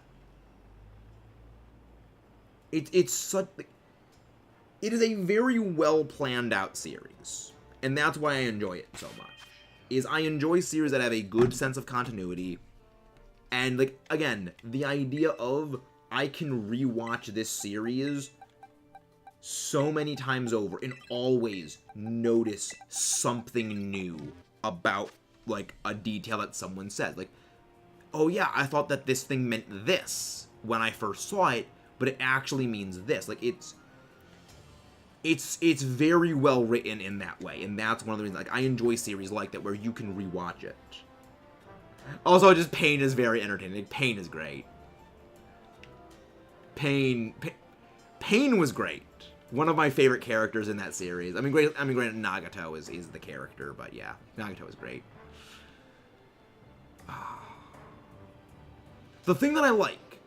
It's such... It is a very well planned out series, and that's why I enjoy it so much. Is I enjoy series that have a good sense of continuity, and like, again, the idea of I can rewatch this series so many times over and always notice something new about like a detail that someone said. Like, oh yeah, I thought that this thing meant this when I first saw it, but it actually means this. Like, it's very well written in that way, and that's one of the reasons, like, I enjoy series like that where you can rewatch it. Also, just Pain is very entertaining. Like, Pain is great. Pain was great. One of my favorite characters in that series. I mean, granted, Nagato is the character, but yeah, Nagato is great. The thing that I like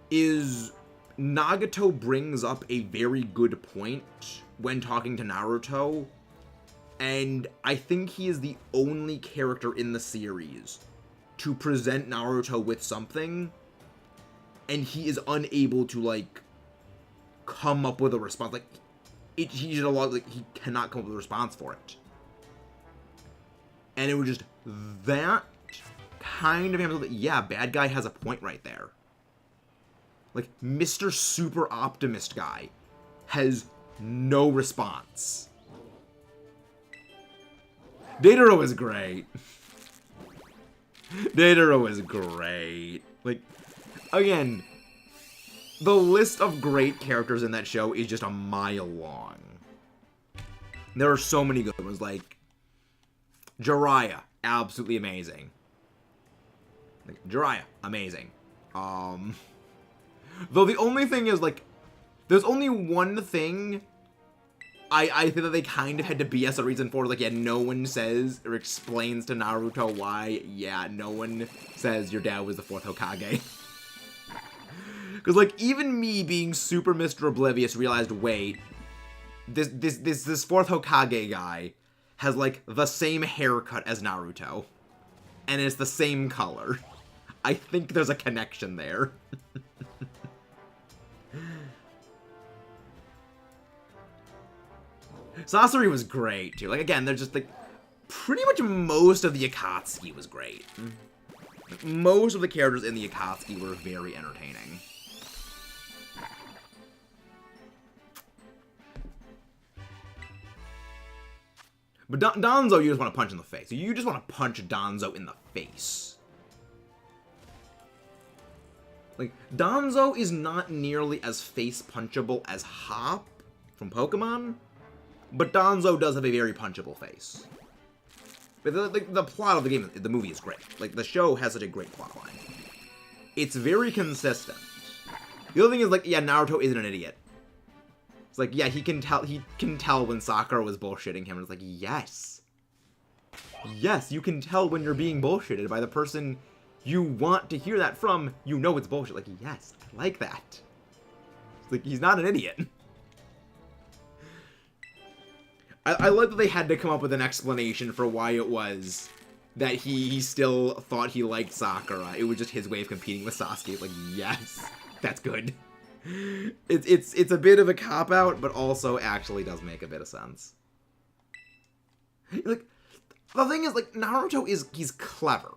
is Nagato brings up a very good point when talking to Naruto, and I think he is the only character in the series to present Naruto with something, and he is unable to, like, come up with a response. Like, he cannot come up with a response for it. And it was just that kind of him. Yeah, bad guy has a point right there. Like, Mr. Super Optimist guy has no response. Deidara is great. Deidara is great. Like, again, the list of great characters in that show is just a mile long. There are so many good ones, like Jiraiya, absolutely amazing. Like, Jiraiya, amazing. Though the only thing is, like, there's only one thing I think that they kind of had to BS a reason for. Like, yeah, no one says or explains to Naruto why, yeah, no one says your dad was the 4th Hokage. Because, like, even me being super Mr. Oblivious realized, wait, this 4th Hokage guy has, like, the same haircut as Naruto. And it's the same color. I think there's a connection there. Sasori was great, too. Like, again, they're just, like, pretty much most of the Akatsuki was great. Most of the characters in the Akatsuki were very entertaining. But Danzo, you just want to punch in the face. You just want to punch Danzo in the face. Like, Danzo is not nearly as face punchable as Hop from Pokemon, but Danzo does have a very punchable face. But the plot of the game, the movie is great. Like, the show has such a great plotline. It's very consistent. The other thing is, like, yeah, Naruto isn't an idiot. It's like, yeah, he can tell when Sakura was bullshitting him, and it's like, yes. Yes, you can tell when you're being bullshitted by the person you want to hear that from. You know it's bullshit. Like, yes, I like that. It's like, he's not an idiot. I like that they had to come up with an explanation for why it was that he still thought he liked Sakura. It was just his way of competing with Sasuke. Like, yes, that's good. It's a bit of a cop-out, but also actually does make a bit of sense. Like, the thing is, like, Naruto he's clever.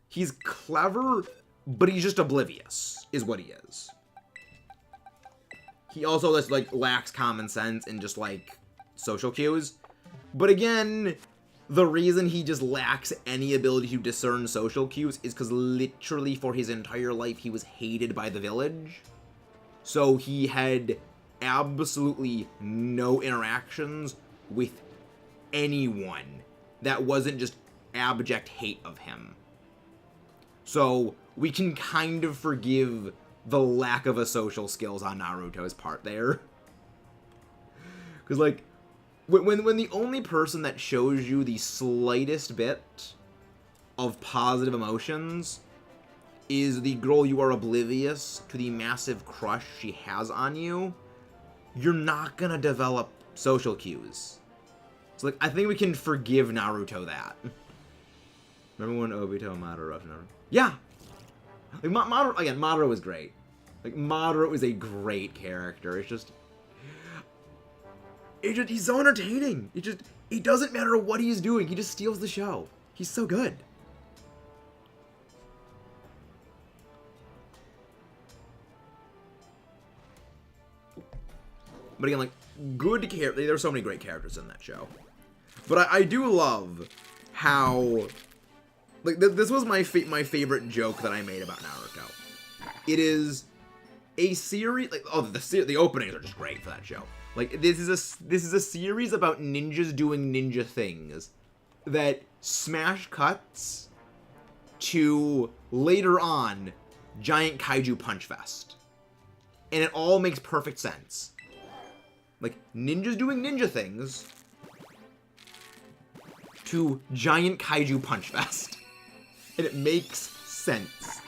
He's clever, but he's just oblivious, is what he is. He also just, like, lacks common sense and just, like, social cues. But again, the reason he just lacks any ability to discern social cues is because literally for his entire life he was hated by the village. So he had absolutely no interactions with anyone that wasn't just abject hate of him. So we can kind of forgive the lack of a social skills on Naruto's part there. Because, like, when the only person that shows you the slightest bit of positive emotions is the girl you are oblivious to the massive crush she has on you, you're not gonna develop social cues. So, like, I think we can forgive Naruto that. Remember when Obito and Madara roughed Naruto? Yeah! Like, Madara was great. Like, Madara is a great character. It's just, he's so entertaining. It doesn't matter what he's doing. He just steals the show. He's so good. But again, like, good character. There's so many great characters in that show. But I do love how, like, this was my favorite joke that I made about Naruto. It is a series, like, oh, the openings are just great for that show. Like, this is a series about ninjas doing ninja things that smash cuts to later on giant kaiju punch fest, and it all makes perfect sense. Like, ninjas doing ninja things to giant kaiju punch fest, and it makes sense.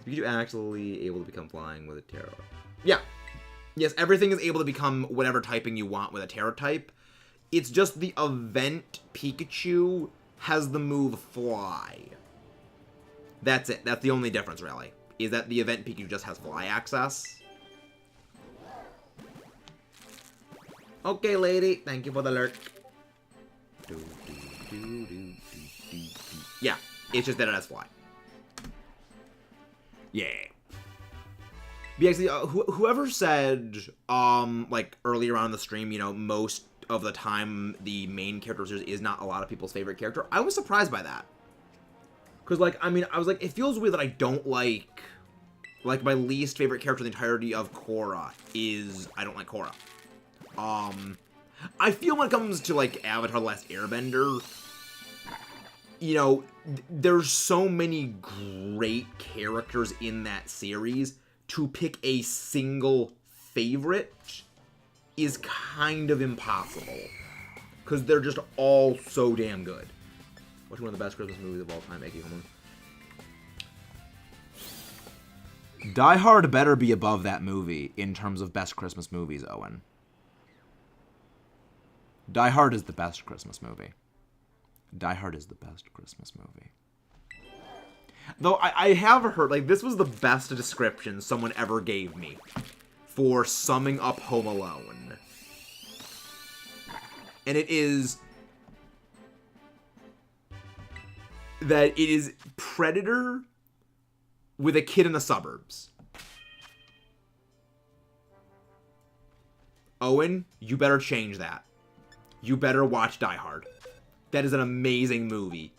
Are you actually able to become flying with a Terra? Yeah. Yes, everything is able to become whatever typing you want with a Terra type. It's just the event Pikachu has the move Fly. That's it. That's the only difference, really. Is that the event Pikachu just has Fly access. Okay, lady. Thank you for the alert. Yeah, it's just that it has Fly. Yeah. But actually, whoever said, like, earlier on in the stream, you know, most of the time the main character is not a lot of people's favorite character, I was surprised by that. Because, like, I mean, I was like, it feels weird that I don't like, my least favorite character in the entirety of Korra is, I don't like Korra. I feel when it comes to, like, Avatar The Last Airbender, you know, there's so many great characters in that series, to pick a single favorite is kind of impossible. Because they're just all so damn good. What's one of the best Christmas movies of all time, Eki Homeland? Die Hard better be above that movie in terms of best Christmas movies, Owen. Die Hard is the best Christmas movie. Die Hard is the best Christmas movie. Though I have heard, like, this was the best description someone ever gave me for summing up Home Alone. And it is that it is Predator with a kid in the suburbs. Owen, you better change that. You better watch Die Hard. That is an amazing movie.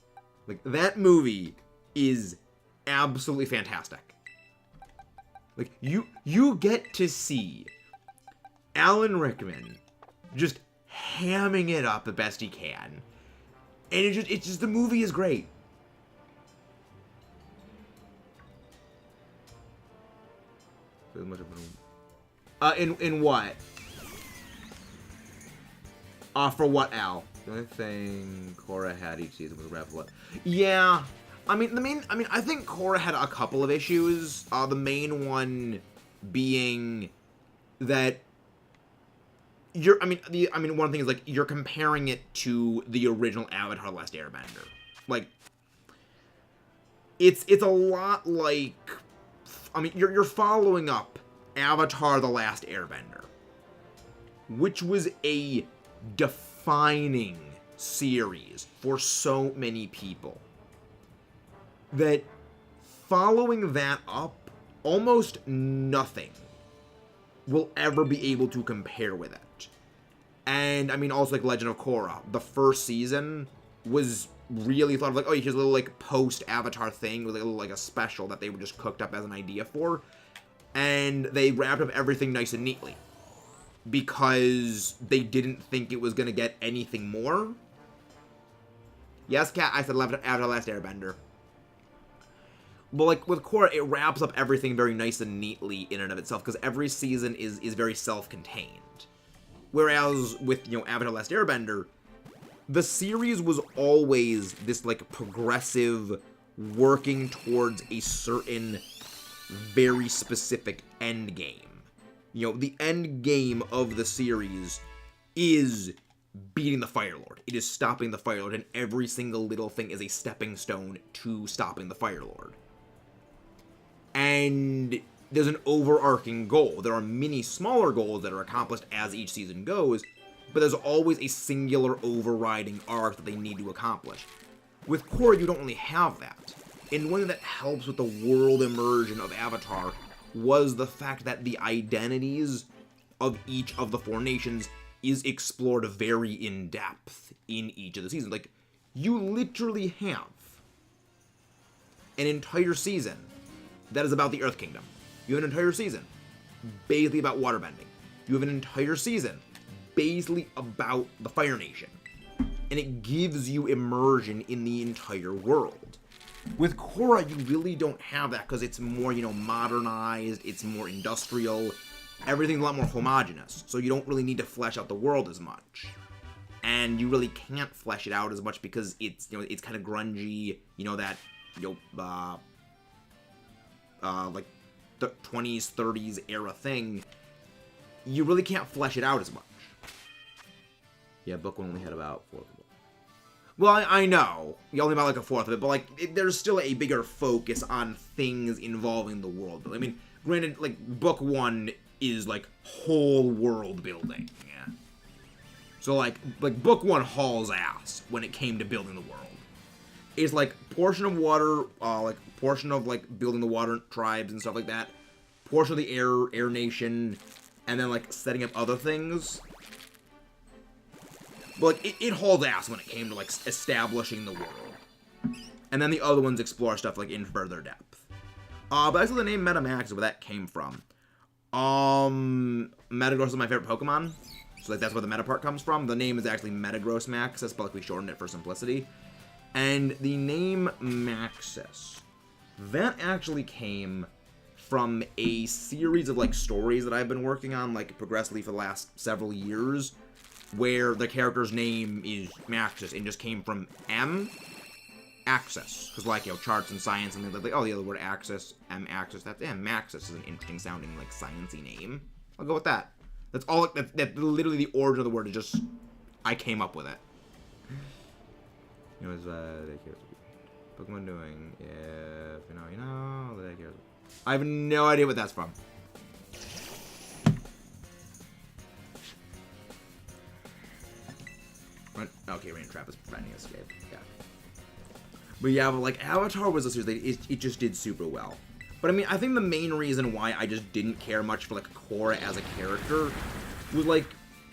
Like, that movie is absolutely fantastic. Like, you get to see Alan Rickman just hamming it up the best he can. And it's just the movie is great. In what? For what, Al? The only thing Korra had each season was Revelant. Yeah. I think Korra had a couple of issues. The main one being that one thing is, like, you're comparing it to the original Avatar: The Last Airbender. Like, it's a lot like, you're following up Avatar: The Last Airbender, which was a defining series for so many people, that following that up, almost nothing will ever be able to compare with it. And, also, like, Legend of Korra, the first season was really thought of, like, oh, here's a little, like, post-Avatar thing, with a little, like, a special that they were just cooked up as an idea for, and they wrapped up everything nice and neatly, because they didn't think it was gonna get anything more. Yes, Kat, I said Avatar: The Last Airbender. But, like, with Korra, it wraps up everything very nice and neatly in and of itself, because every season is very self-contained. Whereas with, Avatar: The Last Airbender, the series was always this, like, progressive, working towards a certain, very specific end game. The end game of the series is beating the Fire Lord. It is stopping the Fire Lord, and every single little thing is a stepping stone to stopping the Fire Lord. And there's an overarching goal. There are many smaller goals that are accomplished as each season goes, but there's always a singular overriding arc that they need to accomplish. With Korra, you don't really have that. And one thing that helps with the world immersion of Avatar was the fact that the identities of each of the four nations is explored very in-depth in each of the seasons. Like, you literally have an entire season that is about the Earth Kingdom. You have an entire season basically about waterbending. You have an entire season basically about the Fire Nation. And it gives you immersion in the entire world. With Korra, you really don't have that, because it's more, modernized, it's more industrial, everything's a lot more homogenous, so you don't really need to flesh out the world as much. And you really can't flesh it out as much because it's, it's kind of grungy, that, like, the 20s, 30s era thing. You really can't flesh it out as much. Yeah, book one only had about 4 of it. Well, I know. You only about, like, a fourth of it, but, like, there's still a bigger focus on things involving the world. I mean, granted, like, book one is, like, whole world building, yeah. So, like, book one hauls ass when it came to building the world. It's, like, portion of water, portion of, like, building the water tribes and stuff like that, portion of the air nation, and then, like, setting up other things. But, like, it hauls ass when it came to, like, establishing the world. And then the other ones explore stuff, like, in further depth. But actually the name Metamax is where that came from. Metagross is my favorite Pokemon. So, like, that's where the meta part comes from. The name is actually Metagross Maxus, but, like, we shortened it for simplicity. And the name Maxus, that actually came from a series of, like, stories that I've been working on, like, progressively for the last several years, where the character's name is Maxus and just came from axis, because, like, charts and science and things like, oh, the other word axis, axis, that's, Maxus is an interesting sounding, like, sciencey name. I'll go with that. That's all, that's literally the origin of the word, is just, I came up with it. Anyways, Pokemon doing, if you know, you know, I have no idea what that's from. Okay, Rain Trap is preventing escape. Yeah. But yeah, but like Avatar was a series that it just did super well. But I mean, I think the main reason why I just didn't care much for like Korra as a character was like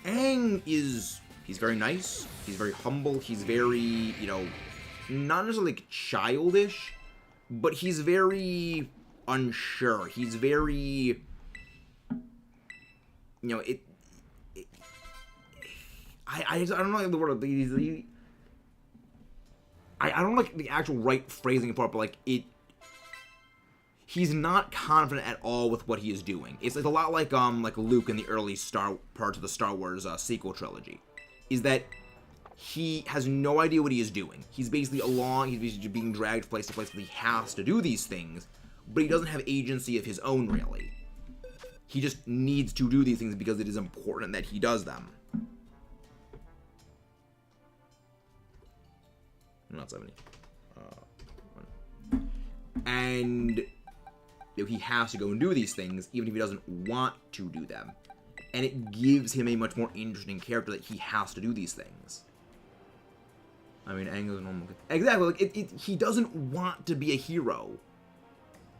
Aang he's very nice, he's very humble, he's very, you know, not necessarily like childish, but he's very unsure. He's very, you know, I don't know the word. I don't like the actual right phrasing for it, but like he's not confident at all with what he is doing. It's a lot like Luke in the early parts of the Star Wars sequel trilogy, is that he has no idea what he is doing. He's basically he's basically being dragged place to place, but he has to do these things, but he doesn't have agency of his own, really. He just needs to do these things because it is important that he does them. Not 70. And you know, he has to go and do these things, even if he doesn't want to do them. And it gives him a much more interesting character that he has to do these things. I mean, Aang is a normal. Exactly. Like he doesn't want to be a hero.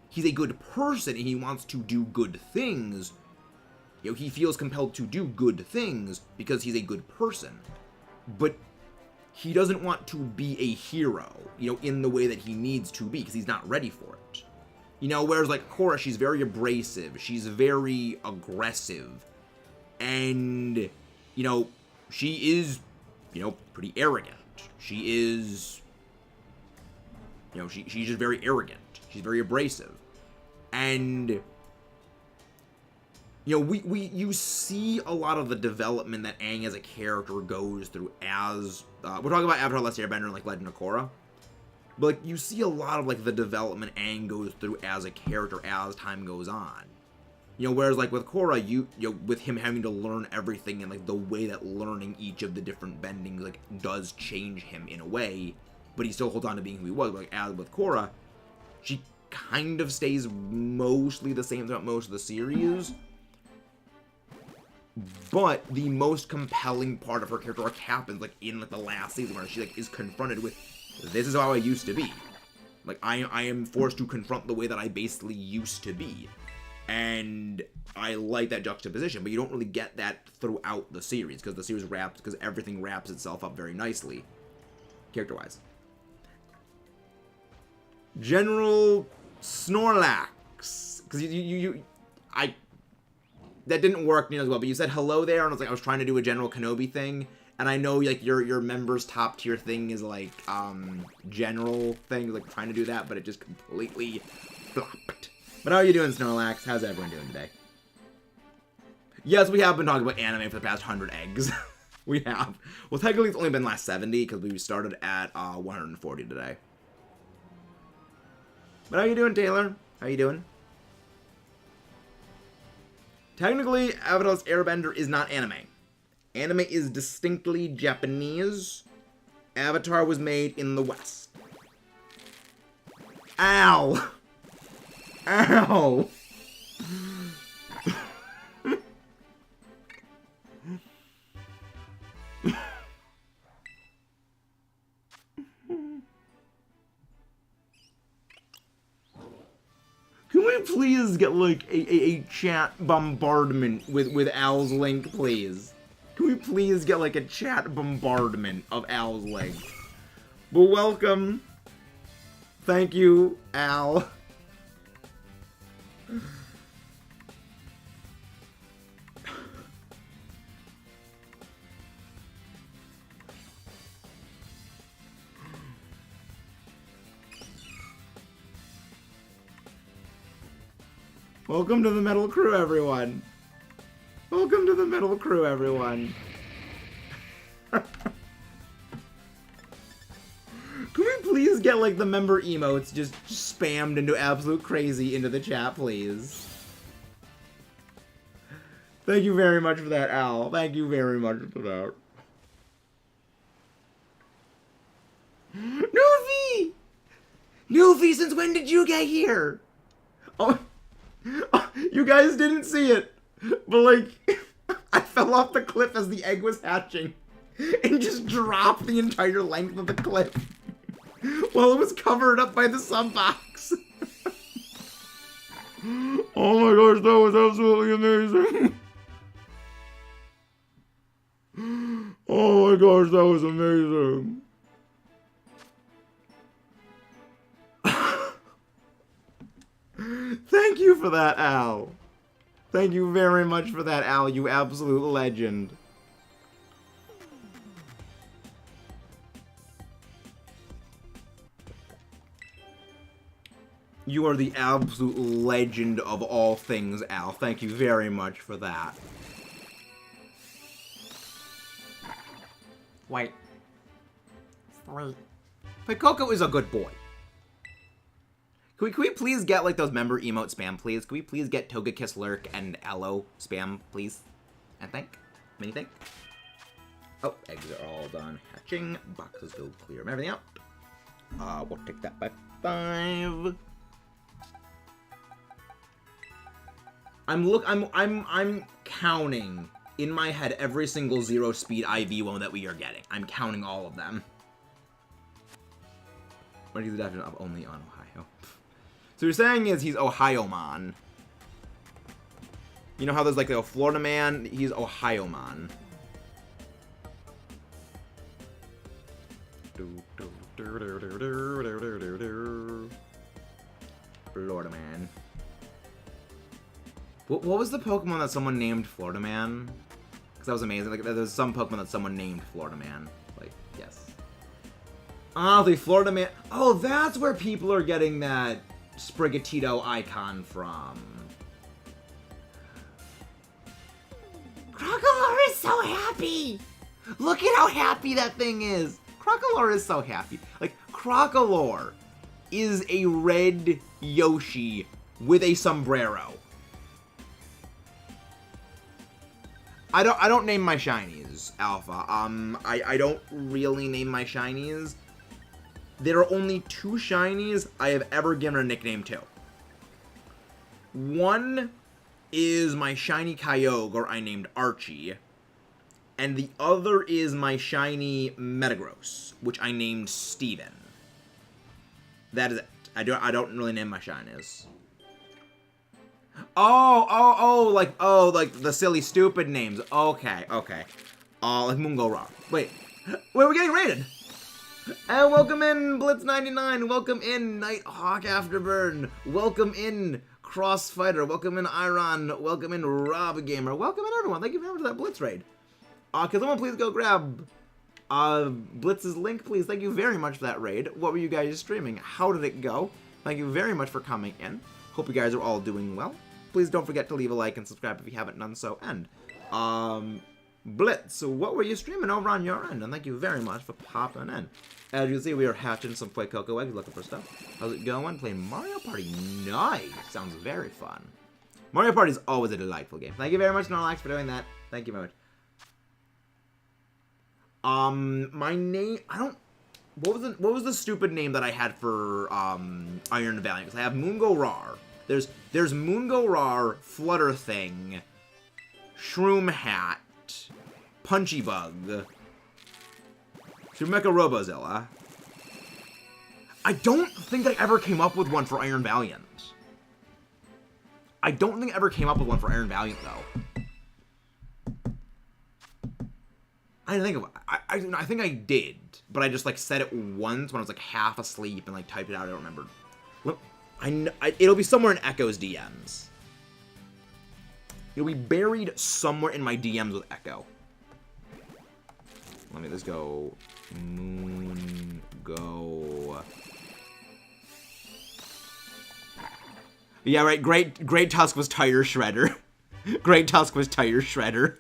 He's a good person, and he wants to do good things. You know, he feels compelled to do good things because he's a good person. But he doesn't want to be a hero, you know, in the way that he needs to be, because he's not ready for it. You know, whereas like Korra, she's very abrasive, she's very aggressive, and, you know, she is, you know, pretty arrogant. She is, you know, she's just very arrogant. She's very abrasive. And, you know, you see a lot of the development that Aang as a character goes through as, we're talking about Avatar: Last Airbender and, like, Legend of Korra. But, like, you see a lot of, like, the development Aang goes through as a character as time goes on. You know, whereas, like, with Korra, you know, with him having to learn everything and, like, the way that learning each of the different bendings, like, does change him in a way, but he still holds on to being who he was. But, like, as with Korra, she kind of stays mostly the same throughout most of the series. But the most compelling part of her character arc happens, like, in, like, the last season, where she, like, is confronted with, this is how I used to be. Like, I am forced to confront the way that I basically used to be. And I like that juxtaposition, but you don't really get that throughout the series, because the series because everything wraps itself up very nicely, character-wise. General Snorlax, because that didn't work nearly as well, but you said hello there, and I was trying to do a General Kenobi thing, and I know, like, your members' top tier thing is, like, general thing, like, trying to do that, but it just completely flopped. But how are you doing, Snorlax? How's everyone doing today? Yes, we have been talking about anime for the past 100 eggs. We have. Well, technically, it's only been last 70, because we started at 140 today. But how you doing, Taylor? How you doing? Technically, Avatar: Last Airbender is not anime. Anime is distinctly Japanese. Avatar was made in the West. Ow! Ow! Can we please get, like, a chat bombardment with Al's link, please? Can we please get, like, a chat bombardment of Al's link? But welcome. Thank you, Al. Welcome to the Metal Crew, everyone. Welcome to the Metal Crew, everyone. Can we please get, like, the member emotes just spammed into absolute crazy into the chat, please? Thank you very much for that, Al. Thank you very much for that. Newfie! Newfie, since when did you get here? Oh, you guys didn't see it, but, like, I fell off the cliff as the egg was hatching, and just dropped the entire length of the clip while it was covered up by the sub box. Oh my gosh, that was absolutely amazing. Oh my gosh, that was amazing. Thank you for that, Al. Thank you very much for that, Al, you absolute legend. You are the absolute legend of all things, Al. Thank you very much for that. Wait. 3. FUECOCO is a good boy. Can we please get, like, those member emote spam, please? Can we please get Toga Kiss Lurk and Aloe spam, please? I think. Anything? Oh, eggs are all done hatching. Boxes go clear and everything out. We'll take that by 5. I'm counting in my head every single 0 speed IV one that we are getting. I'm counting all of them. What is the definition of only on Ohio? So you're saying is he's Ohio-man. You know how there's like a Florida man? He's Ohio-man. Florida man. What was the Pokemon that someone named Florida Man? Because that was amazing. Like, there's some Pokemon that someone named Florida Man. Like, yes. Oh, the Florida Man. Oh, that's where people are getting that Sprigatito icon from. Crocolore is so happy! Look at how happy that thing is! Crocolore is so happy. Like, Crocolore is a red Yoshi with a sombrero. I don't name my shinies, Alpha. I don't really name my shinies. There are only 2 shinies I have ever given a nickname to. One is my shiny Kyogre I named Archie. And the other is my shiny Metagross, which I named Steven. That is it. I don't really name my shinies. Oh, like the silly, stupid names. Okay. Like Mungo Ra. Wait, we're getting rated. And welcome in Blitz99. Welcome in Nighthawk Afterburn. Welcome in Crossfighter. Welcome in Iron. Welcome in Rob Gamer. Welcome in everyone. Thank you very much for that Blitz raid. Can someone please go grab Blitz's link, please? Thank you very much for that raid. What were you guys streaming? How did it go? Thank you very much for coming in. Hope you guys are all doing well. Please don't forget to leave a like and subscribe if you haven't done so. And, Blitz, what were you streaming over on your end? And thank you very much for popping in. As you can see, we are hatching some FUECOCO eggs, looking for stuff. How's it going? Playing Mario Party? Nice! Sounds very fun. Mario Party is always a delightful game. Thank you very much, Snorlax, for doing that. Thank you very much. My name, what was the stupid name that I had for, Iron Valiant? Because I have Mungo Rar. There's Mungo Rar, Flutter Thing, Shroom Hat, Punchy Bug, Supermecha Robozilla. I don't think I ever came up with one for Iron Valiant. I don't think I ever came up with one for Iron Valiant, though. I think I think I did, but I just like said it once when I was like half asleep and like typed it out. I don't remember. It'll be somewhere in Echo's DMs. It'll be buried somewhere in my DMs with Echo. Let me just go. Go. Yeah, right. Great Tusk was Tire Shredder. Great Tusk was Tire Shredder.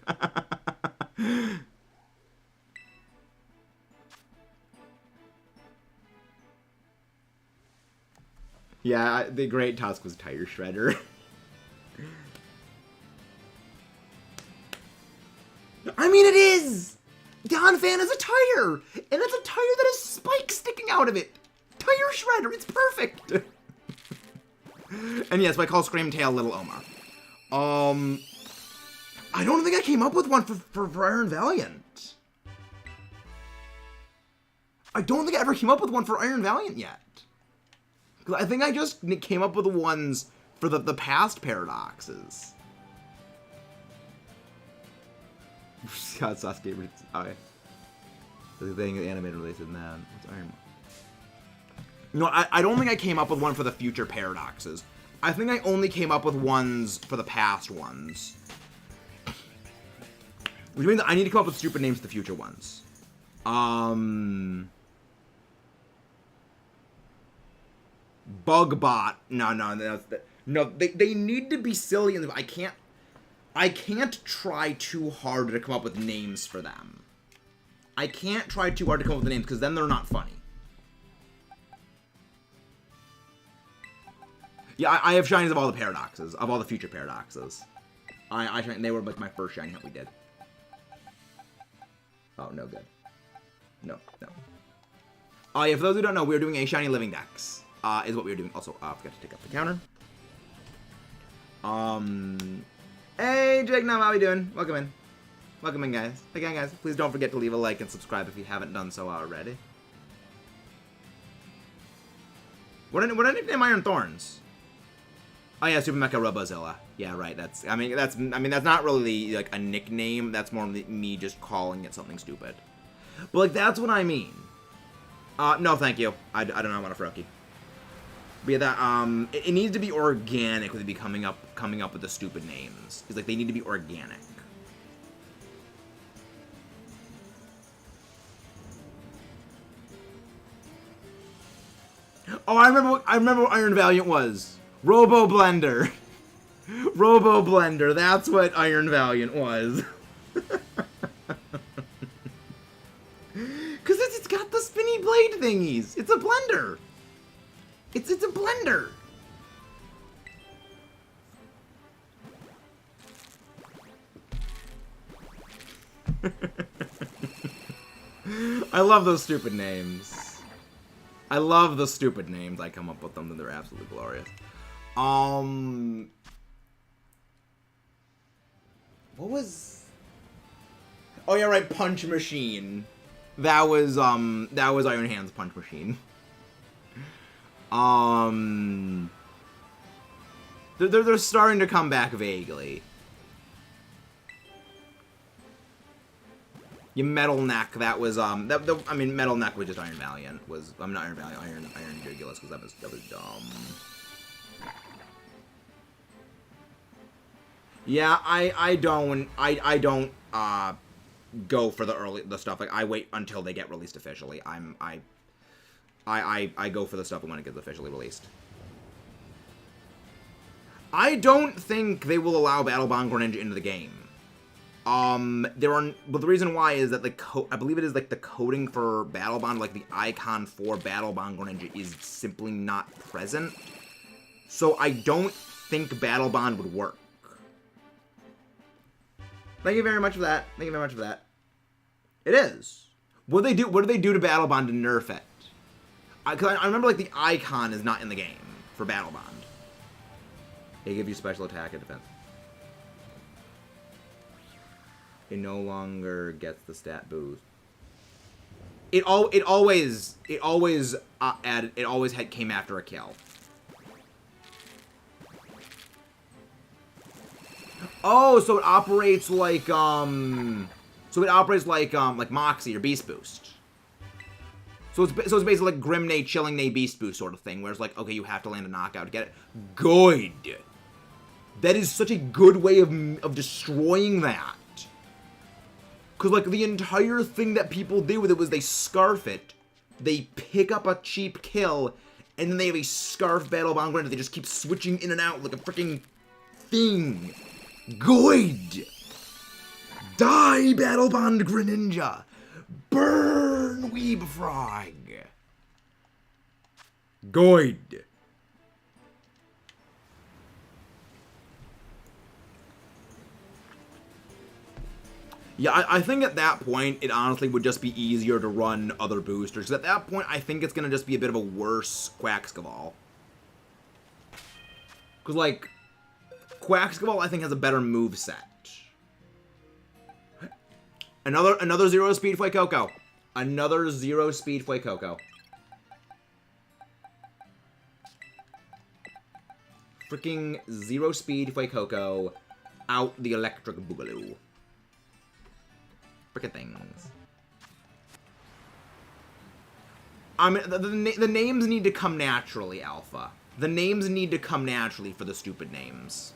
Yeah, the Great Tusk was Tire Shredder. I mean, it is! Donphan is a tire! And it's a tire that has spikes sticking out of it! Tire Shredder, it's perfect! And yes, I call Screamtail Little Omar. I don't think I came up with one for Iron Valiant. I don't think I ever came up with one for Iron Valiant yet. Because I think I just came up with the ones for the past paradoxes. God, Sasuke. Okay. The thing the animated release and then what's Iron? No, I don't think I came up with one for the future paradoxes. I think I only came up with ones for the past ones. Which means that I need to come up with stupid names for the future ones. Bugbot. No, they need to be silly, and I can't try too hard to come up with names for them. I can't try too hard to come up with the names, because then they're not funny. Yeah, I have shinies of all the paradoxes, of all the future paradoxes. They were like my first shiny hunt we did. Oh, no good. No. Oh, yeah, for those who don't know, we were doing a shiny living dex, is what we were doing. Also, I forgot to take up the counter. Hey, Jake, now how are we doing? Welcome in. Welcome in, guys. Again, guys, please don't forget to leave a like and subscribe if you haven't done so already. What did I nickname Iron Thorns? Oh yeah, Super Mecha Robozilla. Yeah, right. That's not really like a nickname. That's more me just calling it something stupid. But like that's what I mean. No, thank you. I do not want a Froakie. But yeah, that it needs to be organic with it be coming up with the stupid names. It's like they need to be organic. Oh, I remember what Iron Valiant was. Robo Blender. Robo Blender. That's what Iron Valiant was. Because it's got the spinny blade thingies. It's a blender. It's a blender. I love those stupid names. I love the stupid names. I come up with them, and they're absolutely glorious. What was... Oh, yeah, right, Punch Machine. That was Iron Hand's Punch Machine. They're starting to come back vaguely. You Metal Neck, that was, Metal Neck was just Iron Valiant. Not Iron Valiant, Iron Jugulus, because that was dumb. Yeah, I don't go for the stuff. Like, I wait until they get released officially. I go for the stuff when it gets officially released. I don't think they will allow Battle Bond Greninja into the game. But the reason why is that I believe it is like the coding for Battle Bond, like the icon for Battle Bond Greninja is simply not present. So I don't think Battle Bond would work. Thank you very much for that. Thank you very much for that. It is. What do they do to Battle Bond to nerf it? Because I remember like the icon is not in the game for Battle Bond. They give you special attack and defense. It no longer gets the stat boost. It always came after a kill. Oh, so it operates like Moxie or Beast Boost. So it's basically like Grimnay, Chillingnay, Beast Boost sort of thing, where it's like, okay, you have to land a knockout to get it. Good. That is such a good way of destroying that. Because, like, the entire thing that people do with it was they scarf it, they pick up a cheap kill, and then they have a scarf Battle Bond Greninja. They just keep switching in and out like a freaking thing. Good! Die, Battle Bond Greninja! Burn, Weeb Frog! Good! Yeah, I think at that point, it honestly would just be easier to run other boosters. Because at that point, I think it's going to just be a bit of a worse Quaxcaval. Because, like, Quaxcaval, I think, has a better moveset. Another zero speed FUECOCO. Another 0-speed FUECOCO. Freaking 0-speed FUECOCO out the electric boogaloo. Frickin' things. I mean, the names need to come naturally, Alpha. The names need to come naturally for the stupid names.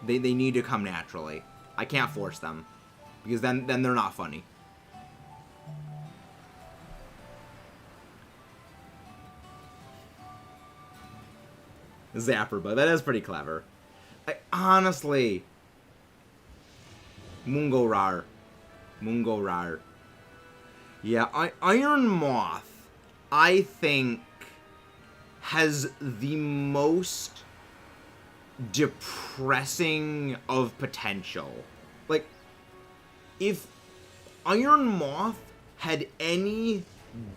They need to come naturally. I can't force them. Because then they're not funny. Zapper Bug. That is pretty clever. Honestly. Mungo Rar. Mungo Rar. Yeah, Iron Moth, I think, has the most depressing of potential. Like, if Iron Moth had any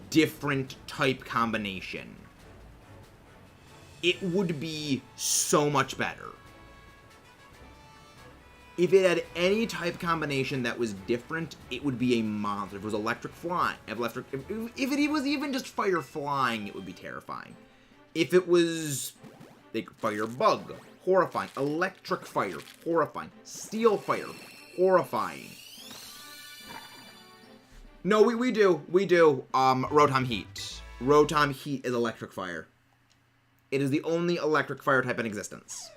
different type combination, it would be so much better. If it had any type combination that was different, it would be a monster. If it was electric flying, if it was even just fire flying, it would be terrifying. If it was like fire bug, horrifying. Electric fire, horrifying. Steel fire, horrifying. No, we do. Rotom Heat. Rotom Heat is electric fire. It is the only electric fire type in existence.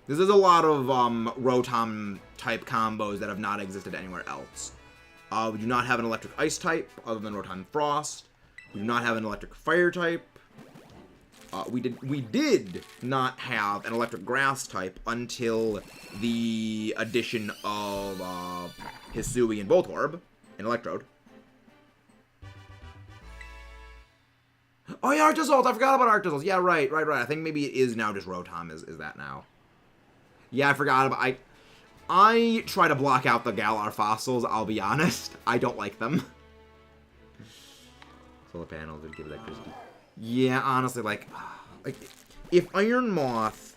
This is a lot of Rotom type combos that have not existed anywhere else. We do not have an electric ice type other than Rotom Frost. We do not have an electric fire type. We did not have an electric grass type until the addition of Hisui and Voltorb and Electrode. Oh yeah, Arctozolt! I forgot about Arctozolt. Yeah, right. I think maybe it is now just Rotom is that now. Yeah, I forgot about... I try to block out the Galar fossils, I'll be honest. I don't like them. Solar panels would give electricity. Yeah, honestly, like, if Iron Moth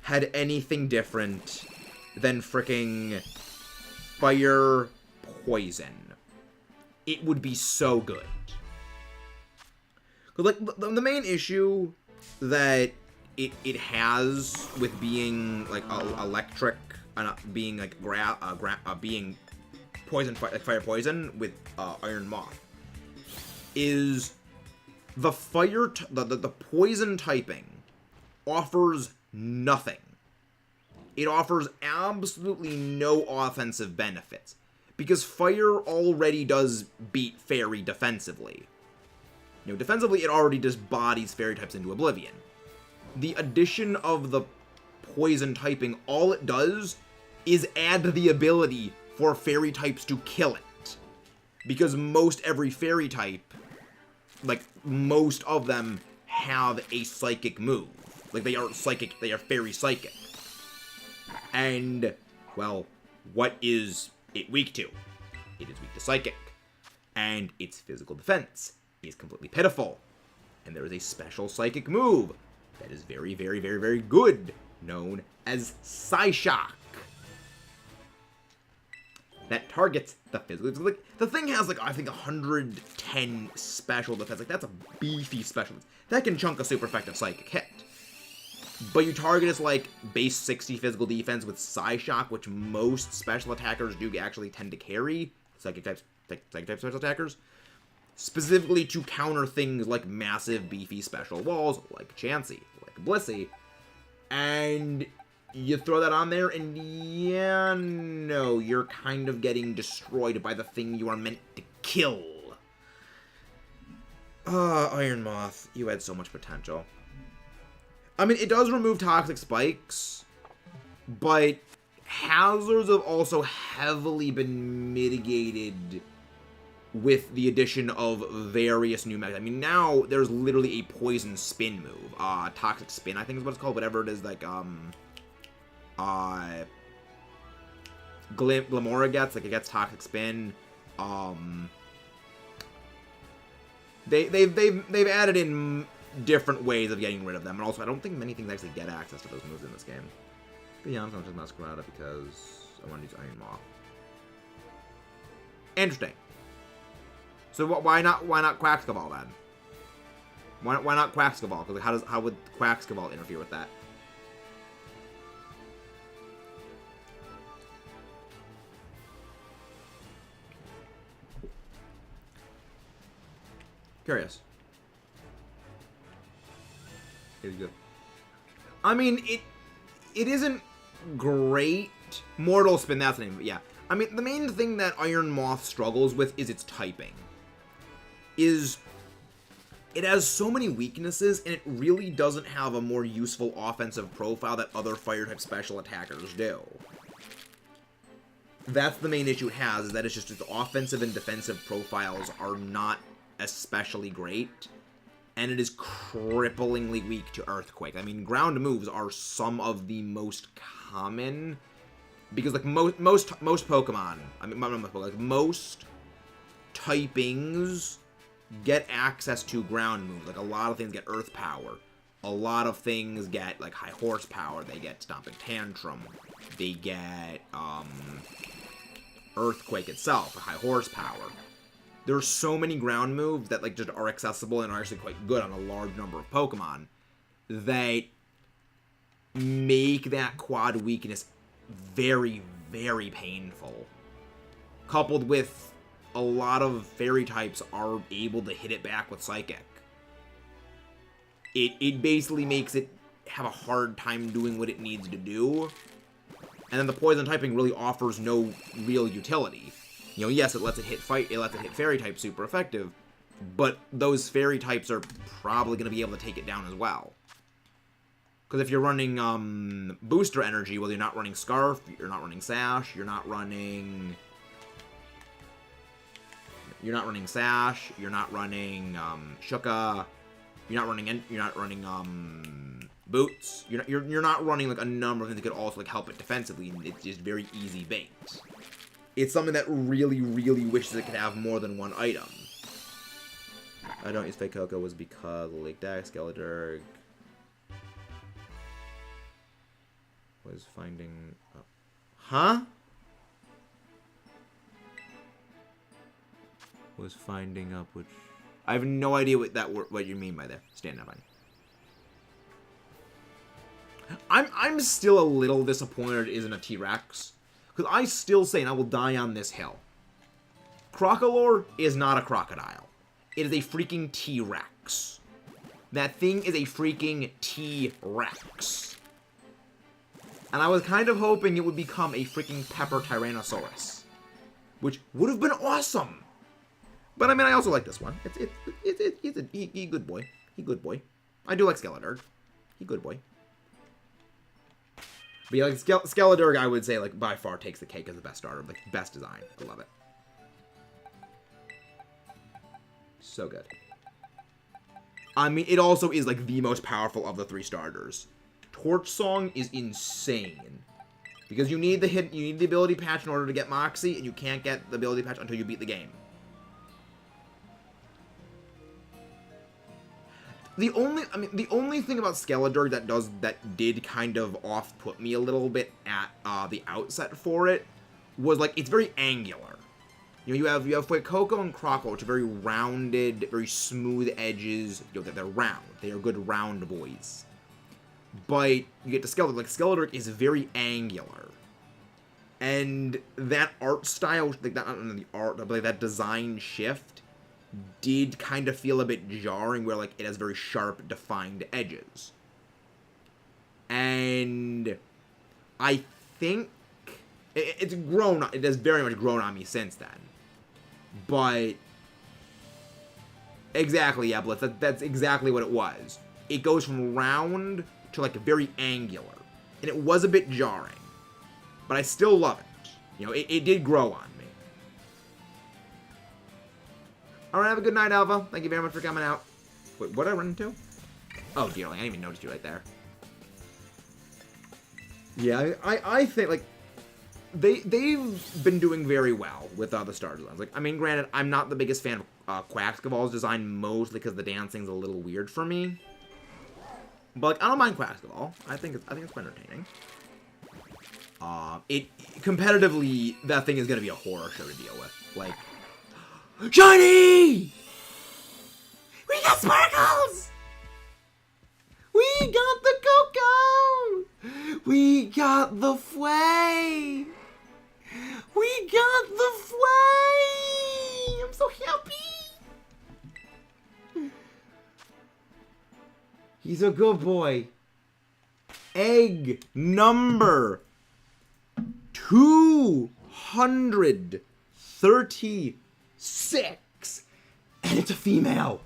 had anything different than fricking Fire Poison, it would be so good. Because, like, the main issue that it has with being like electric, being like being poison, like fire poison with Iron Moth, is the the poison typing offers nothing. It offers absolutely no offensive benefits because fire already does beat fairy defensively. You know, defensively it already just bodies fairy types into oblivion. The addition of the poison typing, all it does is add the ability for fairy types to kill it. Because most every fairy type, like, most of them have a psychic move. Like, they are psychic, they are fairy psychic. And, well, what is it weak to? It is weak to psychic. And its physical defense is completely pitiful. And there is a special psychic move that is very, very, very, very good, known as Psyshock. That targets the physical. Like, the thing has, like, I think 110 special defense. Like, that's a beefy special defense. That can chunk a super effective psychic hit. But you target its, like, base 60 physical defense with Psyshock, which most special attackers do actually tend to carry. Psychic type special attackers. Specifically to counter things like massive, beefy special walls, like Chansey, like Blissey. And you throw that on there, and yeah, no, you're kind of getting destroyed by the thing you are meant to kill. Iron Moth, you had so much potential. I mean, it does remove toxic spikes, but hazards have also heavily been mitigated with the addition of various new methods. I mean, now there's literally a poison spin move. Toxic spin, I think is what it's called. Whatever it is, like, Glamora gets. Like, it gets toxic spin. They've added in different ways of getting rid of them. And also, I don't think many things actually get access to those moves in this game. But yeah, I'm gonna just mess around it because I want to use Iron Moth. Interesting. So why not Quaxcaval then? Why not Quaxcaval? Because how would Quaxcaval interfere with that? Curious. It's good. I mean, it isn't great. Mortal Spin, that's the name of it, yeah. I mean, the main thing that Iron Moth struggles with is its typing. It has so many weaknesses, and it really doesn't have a more useful offensive profile that other Fire-type special attackers do. That's the main issue it has, is that it's just its offensive and defensive profiles are not especially great, and it is cripplingly weak to Earthquake. I mean, ground moves are some of the most common, because like most Pokemon, I mean, not most Pokemon, like most typings get access to ground moves. Like a lot of things get Earth Power, a lot of things get like High Horsepower. They get Stomping Tantrum, they get Earthquake itself, High Horsepower. There's so many ground moves that like just are accessible and are actually quite good on a large number of Pokemon that make that quad weakness very, very painful. Coupled with a lot of fairy types are able to hit it back with Psychic. It basically makes it have a hard time doing what it needs to do. And then the poison typing really offers no real utility. You know, yes, it lets it hit fairy type super effective, but those fairy types are probably going to be able to take it down as well. Because if you're running booster energy, well, you're not running Scarf, you're not running Sash, you're not running Sash, you're not running Shuka, you're not running Boots. You're not running like a number of things that could also like help it defensively. It's just very easy bait. It's something that really, really wishes it could have more than one item. I don't use FUECOCO was because Lake Deck, Skeleturg was finding... Huh? Was finding up which... I have no idea what you mean by there. Stand up on. I'm still a little disappointed it isn't a T-Rex. Because I still say, and I will die on this hill, Crocolore is not a crocodile. It is a freaking T-Rex. That thing is a freaking T-Rex. And I was kind of hoping it would become a freaking Pepper Tyrannosaurus. Which would have been awesome. But I mean, I also like this one. He's a good boy. He good boy. I do like Skeleturg. He good boy. But yeah, like Skeleturg, I would say, like, by far takes the cake as the best starter. Like, best design. I love it. So good. I mean, it also is, like, the most powerful of the 3 starters. Torch Song is insane. Because you need the ability patch in order to get Moxie, and you can't get the ability patch until you beat the game. The only thing about Skeleturg that did kind of off-put me a little bit at the outset for it was, like, it's very angular. You know, you have FUECOCO and Crocolore, which are very rounded, very smooth edges. You know, they're round. They are good round boys. But you get to Skeleturg. Like, Skeleturg is very angular. And that art style, like, not the art, but like, that design shift did kind of feel a bit jarring, where like it has very sharp, defined edges. And I think it's grown. It has very much grown on me since then. But exactly, yeah, Blitz. That's exactly what it was. It goes from round to like very angular, and it was a bit jarring, but I still love it. You know, it did grow on me. Alright, have a good night, Alpha. Thank you very much for coming out. Wait, what did I run into? Oh, dearly, I didn't even notice you right there. Yeah, I think, like, they've been doing very well with the starter designs. Like, I mean, granted, I'm not the biggest fan of Quaxcaval's design, mostly because the dancing's a little weird for me. But, like, I don't mind Quaxcaval. I think it's quite entertaining. Competitively, that thing is gonna be a horror show to deal with. Like, shiny! We got sparkles! We got the Coco! We got the Fue! We got the Fue! I'm so happy! He's a good boy. Egg number 236. And it's a female.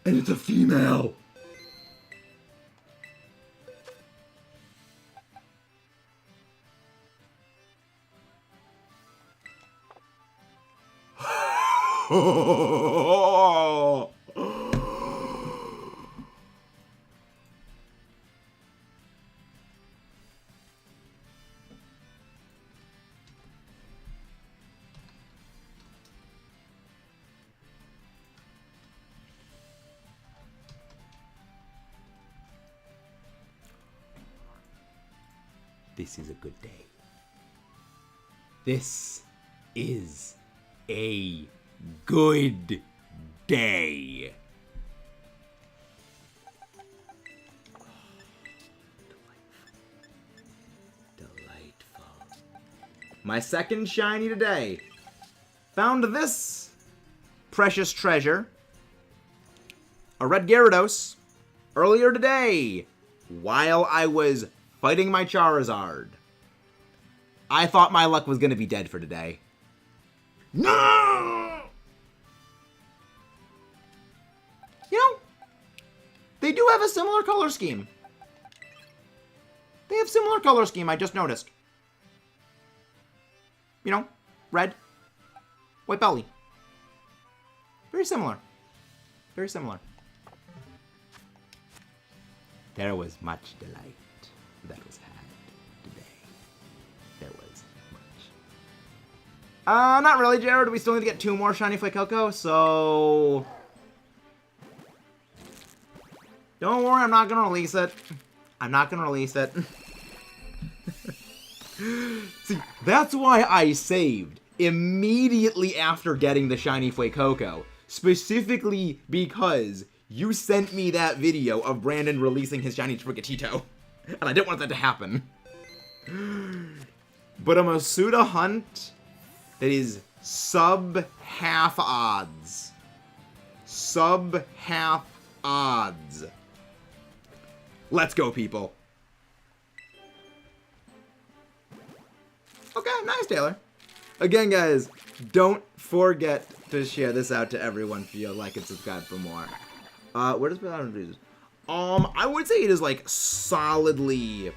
And it's a female. This is a good day. This is a good day. Delightful. My second shiny today. Found this precious treasure. A red Gyarados. Earlier today. While I was fighting my Charizard. I thought my luck was going to be dead for today. No! You know, they do have a similar color scheme. They have similar color scheme, I just noticed. You know, red, white belly. Very similar. Very similar. There was much delight that was had today. There was much. Not really, Jared. We still need to get 2 more shiny FUECOCO, so don't worry, I'm not gonna release it. I'm not gonna release it. See, that's why I saved immediately after getting the shiny FUECOCO. Specifically because you sent me that video of Brandon releasing his shiny Sprigatito. And I didn't want that to happen. But a Masuda hunt that is sub-half odds. Sub-half odds. Let's go, people. Okay, nice, Taylor. Again, guys, don't forget to share this out to everyone if you like and subscribe for more. Where does Banana do this? I would say it is, like, solidly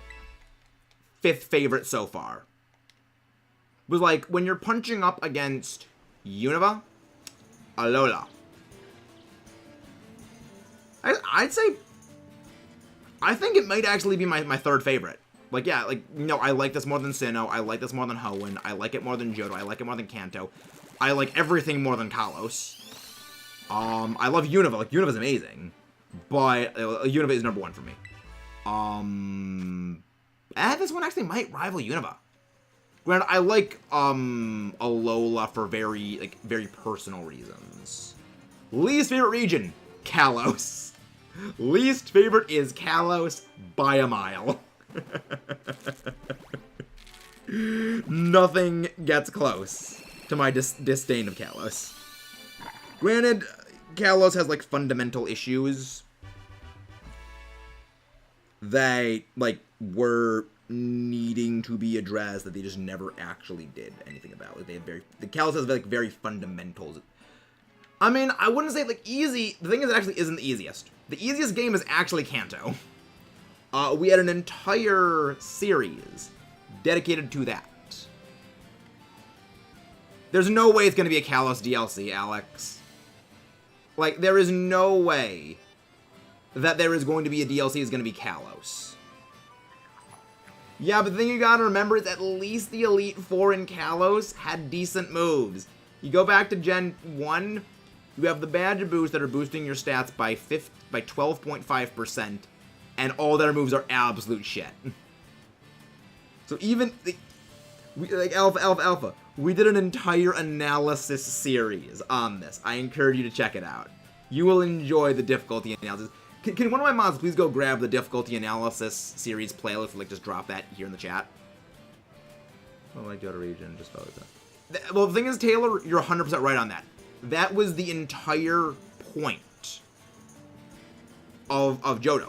5th favorite so far. Was like, when you're punching up against Unova, Alola. I'd say, I think it might actually be my 3rd favorite. Like, yeah, like, no, I like this more than Sinnoh, I like this more than Hoenn, I like it more than Johto, I like it more than Kanto, I like everything more than Kalos. I love Unova, like, Unova's amazing. But Unova is number 1 for me. This one actually might rival Unova. Granted, I like Alola for very personal reasons. Least favorite region, Kalos. Least favorite is Kalos by a mile. Nothing gets close to my disdain of Kalos. Granted, Kalos has, like, fundamental issues that, like, were needing to be addressed that they just never actually did anything about. Like, the Kalos has, like, very fundamentals. I mean, I wouldn't say, like, easy. The thing is, it actually isn't the easiest. The easiest game is actually Kanto. We had an entire series dedicated to that. There's no way it's going to be a Kalos DLC, Alex. Like, there is no way that there is going to be a DLC is going to be Kalos. Yeah, but the thing you gotta remember is at least the Elite Four in Kalos had decent moves. You go back to Gen 1, you have the Badge boosts that are boosting your stats by 12.5%, and all their moves are absolute shit. So even like Alpha, we did an entire analysis series on this. I encourage you to check it out. You will enjoy the difficulty analysis. Can one of my mods please go grab the difficulty analysis series playlist? Like, just drop that here in the chat. Oh, like Johto region, just felt that. Well, the thing is, Taylor, you're 100% right on that. That was the entire point of Johto.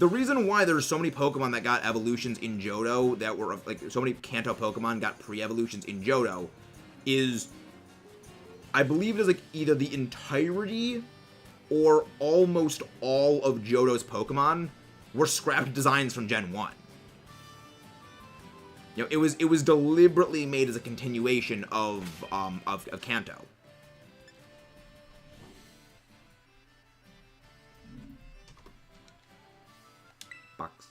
The reason why there's so many Pokemon that got evolutions in Johto, that were, like, so many Kanto Pokemon got pre-evolutions in Johto, is, I believe it is, like, either the entirety or almost all of Johto's Pokemon were scrapped designs from Gen 1. You know, it was deliberately made as a continuation of Kanto. Box.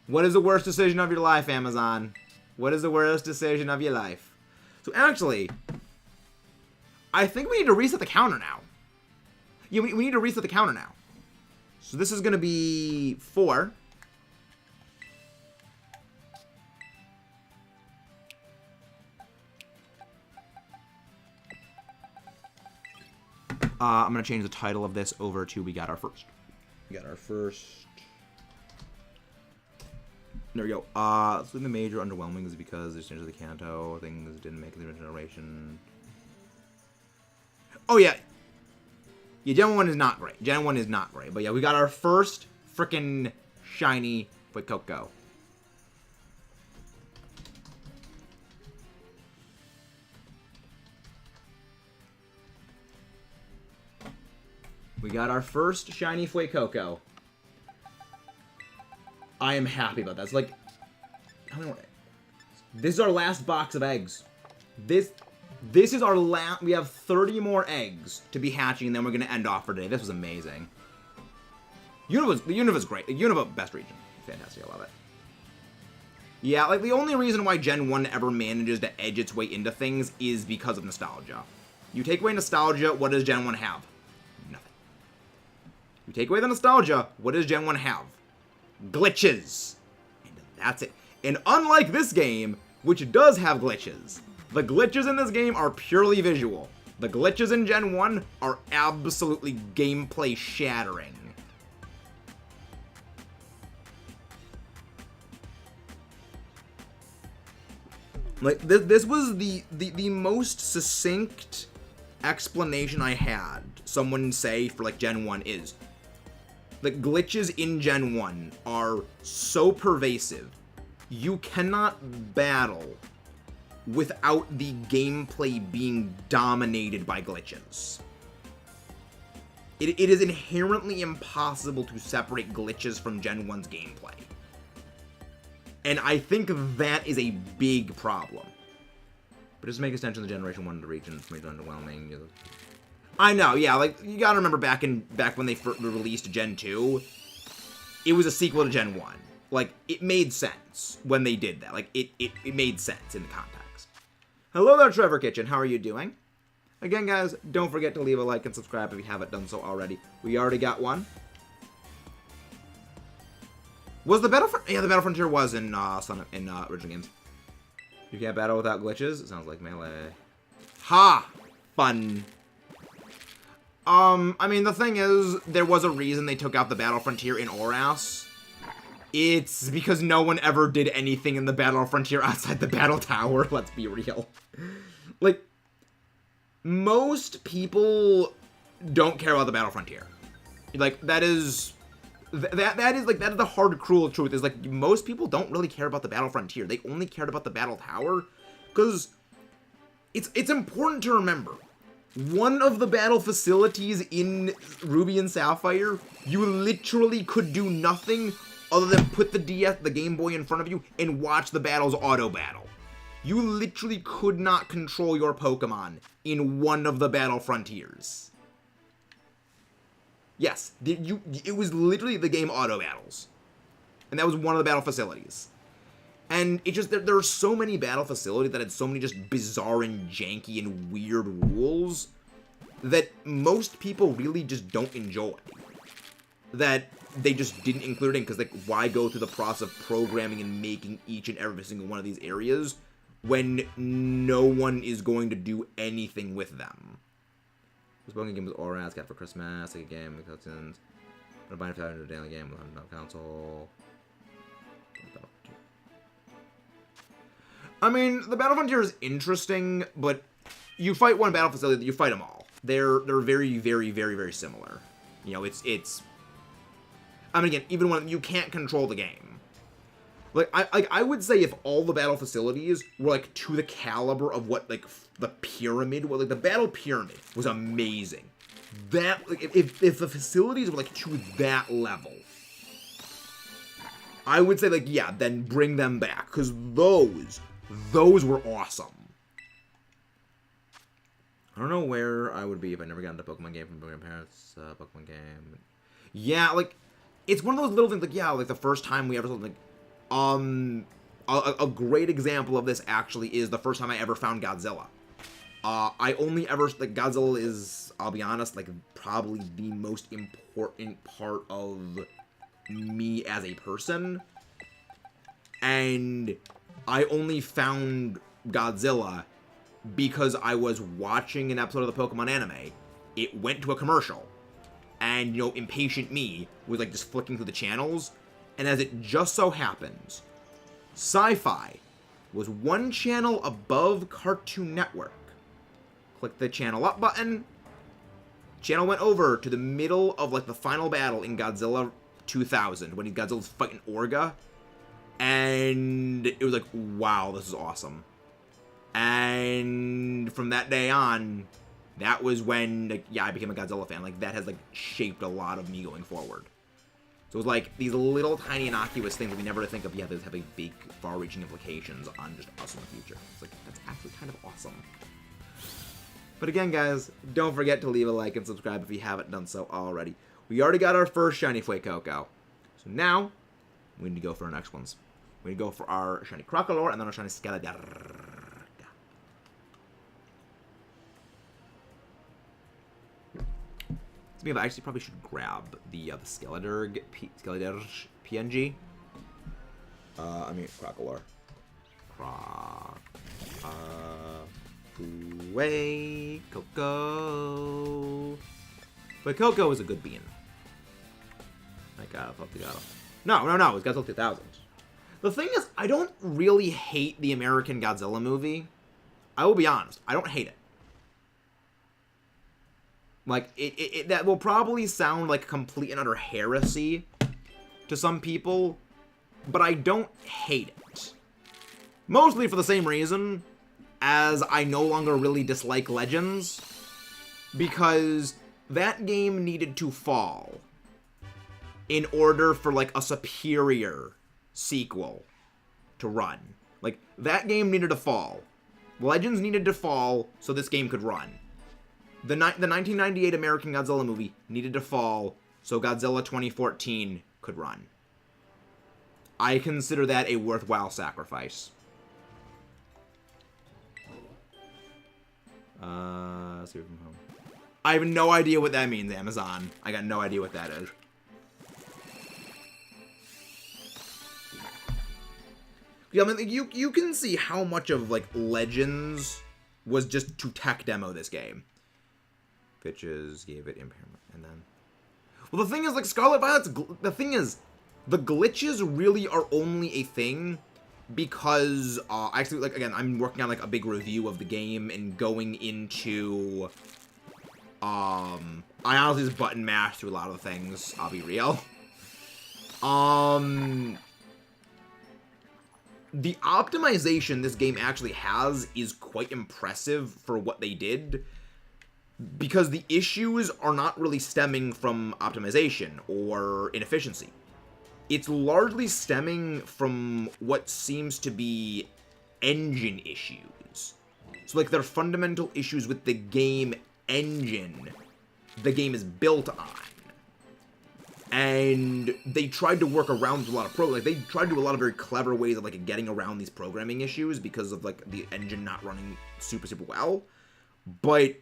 What is the worst decision of your life, Amazon? What is the worst decision of your life? So actually, I think we need to reset the counter now. Yeah, we need to reset the counter now. So this is going to be 4. I'm going to change the title of this over to We Got Our First. We got our first. There we go. So the major underwhelming is because there's changes to the Kanto. Things didn't make the original generation. Oh, yeah. Yeah, Gen 1 is not great. Gen 1 is not great. But yeah, we got our first frickin' shiny FUECOCO. We got our first shiny FUECOCO. I am happy about that. It's like, how many more? This is our last box of eggs. This is our last. We have 30 more eggs to be hatching, and then we're gonna end off for today. This was amazing. Univa's great. Univa, best region. Fantastic. I love it. Yeah, like the only reason why Gen 1 ever manages to edge its way into things is because of nostalgia. You take away nostalgia, what does Gen 1 have? Nothing. You take away the nostalgia, what does Gen 1 have? Glitches. And that's it. And unlike this game, which does have glitches, the glitches in this game are purely visual. The glitches in Gen 1 are absolutely gameplay shattering. Like, this was the most succinct explanation I had someone say for, like, Gen 1 is, the glitches in Gen 1 are so pervasive, you cannot battle without the gameplay being dominated by glitches. It is inherently impossible to separate glitches from Gen 1's gameplay. And I think that is a big problem. But just make extension of the Generation 1 to region, it's made it underwhelming. I know, yeah, like, you gotta remember back when they released Gen 2, it was a sequel to Gen 1. Like, it made sense when they did that. Like, it made sense in the context. Hello there, Trevor Kitchen, how are you doing? Again, guys, don't forget to leave a like and subscribe if you haven't done so already. We already got one. Was the Battle Frontier? Yeah, the Battle Frontier was in original games. You can't battle without glitches? It sounds like Melee. Ha! Fun. I mean, the thing is, there was a reason they took out the Battle Frontier in Oras. It's because no one ever did anything in the Battle Frontier outside the Battle Tower, let's be real. Like, most people don't care about the Battle Frontier. Like, that is the hard, cruel truth, is like, most people don't really care about the Battle Frontier. They only cared about the Battle Tower, because it's important to remember, one of the battle facilities in Ruby and Sapphire, you literally could do nothing other than put the Game Boy in front of you and watch the battles auto-battle. You literally could not control your Pokemon in one of the Battle Frontiers. Yes, it was literally the game auto battles. And that was one of the battle facilities. And it just, there are so many battle facilities that had so many just bizarre and janky and weird rules that most people really just don't enjoy. That they just didn't include it in, because, like, why go through the process of programming and making each and every single one of these areas when no one is going to do anything with them? This Pokemon game was Oras, got for Christmas, like a game with cousins. I'm buying a daily game with no console. I mean, the Battle Frontier is interesting, but you fight one battle facility, you fight them all. They're very, very, very, very similar. You know, it's. I mean, again, even when you can't control the game, like I would say if all the battle facilities were like to the caliber of what like the pyramid, well, like the battle pyramid was amazing. That like if the facilities were like to that level, I would say like yeah, then bring them back, because those were awesome. I don't know where I would be if I never got into a Pokemon game from my parents. Pokemon game. Yeah, like, it's one of those little things, like, yeah, like, the first time we ever saw, like, a great example of this, actually, is the first time I ever found Godzilla. I only ever, like, Godzilla is, I'll be honest, like, probably the most important part of me as a person. And I only found Godzilla because I was watching an episode of the Pokemon anime. It went to a commercial, and, you know, impatient me was, like, just flicking through the channels, and as it just so happens, Sci-Fi was one channel above Cartoon Network. Click the channel up button, channel went over to the middle of, like, the final battle in Godzilla 2000, when Godzilla's fighting Orga, and it was like, wow, this is awesome. And from that day on, that was when, like, yeah, I became a Godzilla fan. Like, that has, like, shaped a lot of me going forward. So it was like these little tiny innocuous things that we never think of, yeah, those have big, far-reaching implications on just us in the future. It's like, that's actually kind of awesome. But again, guys, don't forget to leave a like and subscribe if you haven't done so already. We already got our first shiny FUECOCO. So now, we need to go for our next ones. We need to go for our shiny Crocodile and then our shiny Scarlet. I actually probably should grab the Skeledirge PNG. I mean, Crocodile. FUECOCO. FUECOCO is a good bean. I got it. No. It's Godzilla 2000. The thing is, I don't really hate the American Godzilla movie. I will be honest. I don't hate it. Like, that will probably sound like complete and utter heresy to some people, but I don't hate it. Mostly for the same reason as I no longer really dislike Legends, because that game needed to fall in order for, like, a superior sequel to run. Like, that game needed to fall. Legends needed to fall so this game could run. The 1998 American Godzilla movie needed to fall so Godzilla 2014 could run. I consider that a worthwhile sacrifice. See from home. I have no idea what that means, Amazon. I got no idea what that is. Yeah, I mean, like, you can see how much of, like, Legends was just to tech demo this game. Pitches, gave it impairment, and then... Well, the thing is, like, Scarlet Violet's... The thing is, the glitches really are only a thing because, actually, like, again, I'm working on, like, a big review of the game and going into, I honestly just button mash through a lot of the things, I'll be real. The optimization this game actually has is quite impressive for what they did, because the issues are not really stemming from optimization or inefficiency. It's largely stemming from what seems to be engine issues. So, like, there are fundamental issues with the game engine the game is built on. And they tried to work around a lot of like, they tried to do a lot of very clever ways of, like, getting around these programming issues because of, like, the engine not running super, super well. But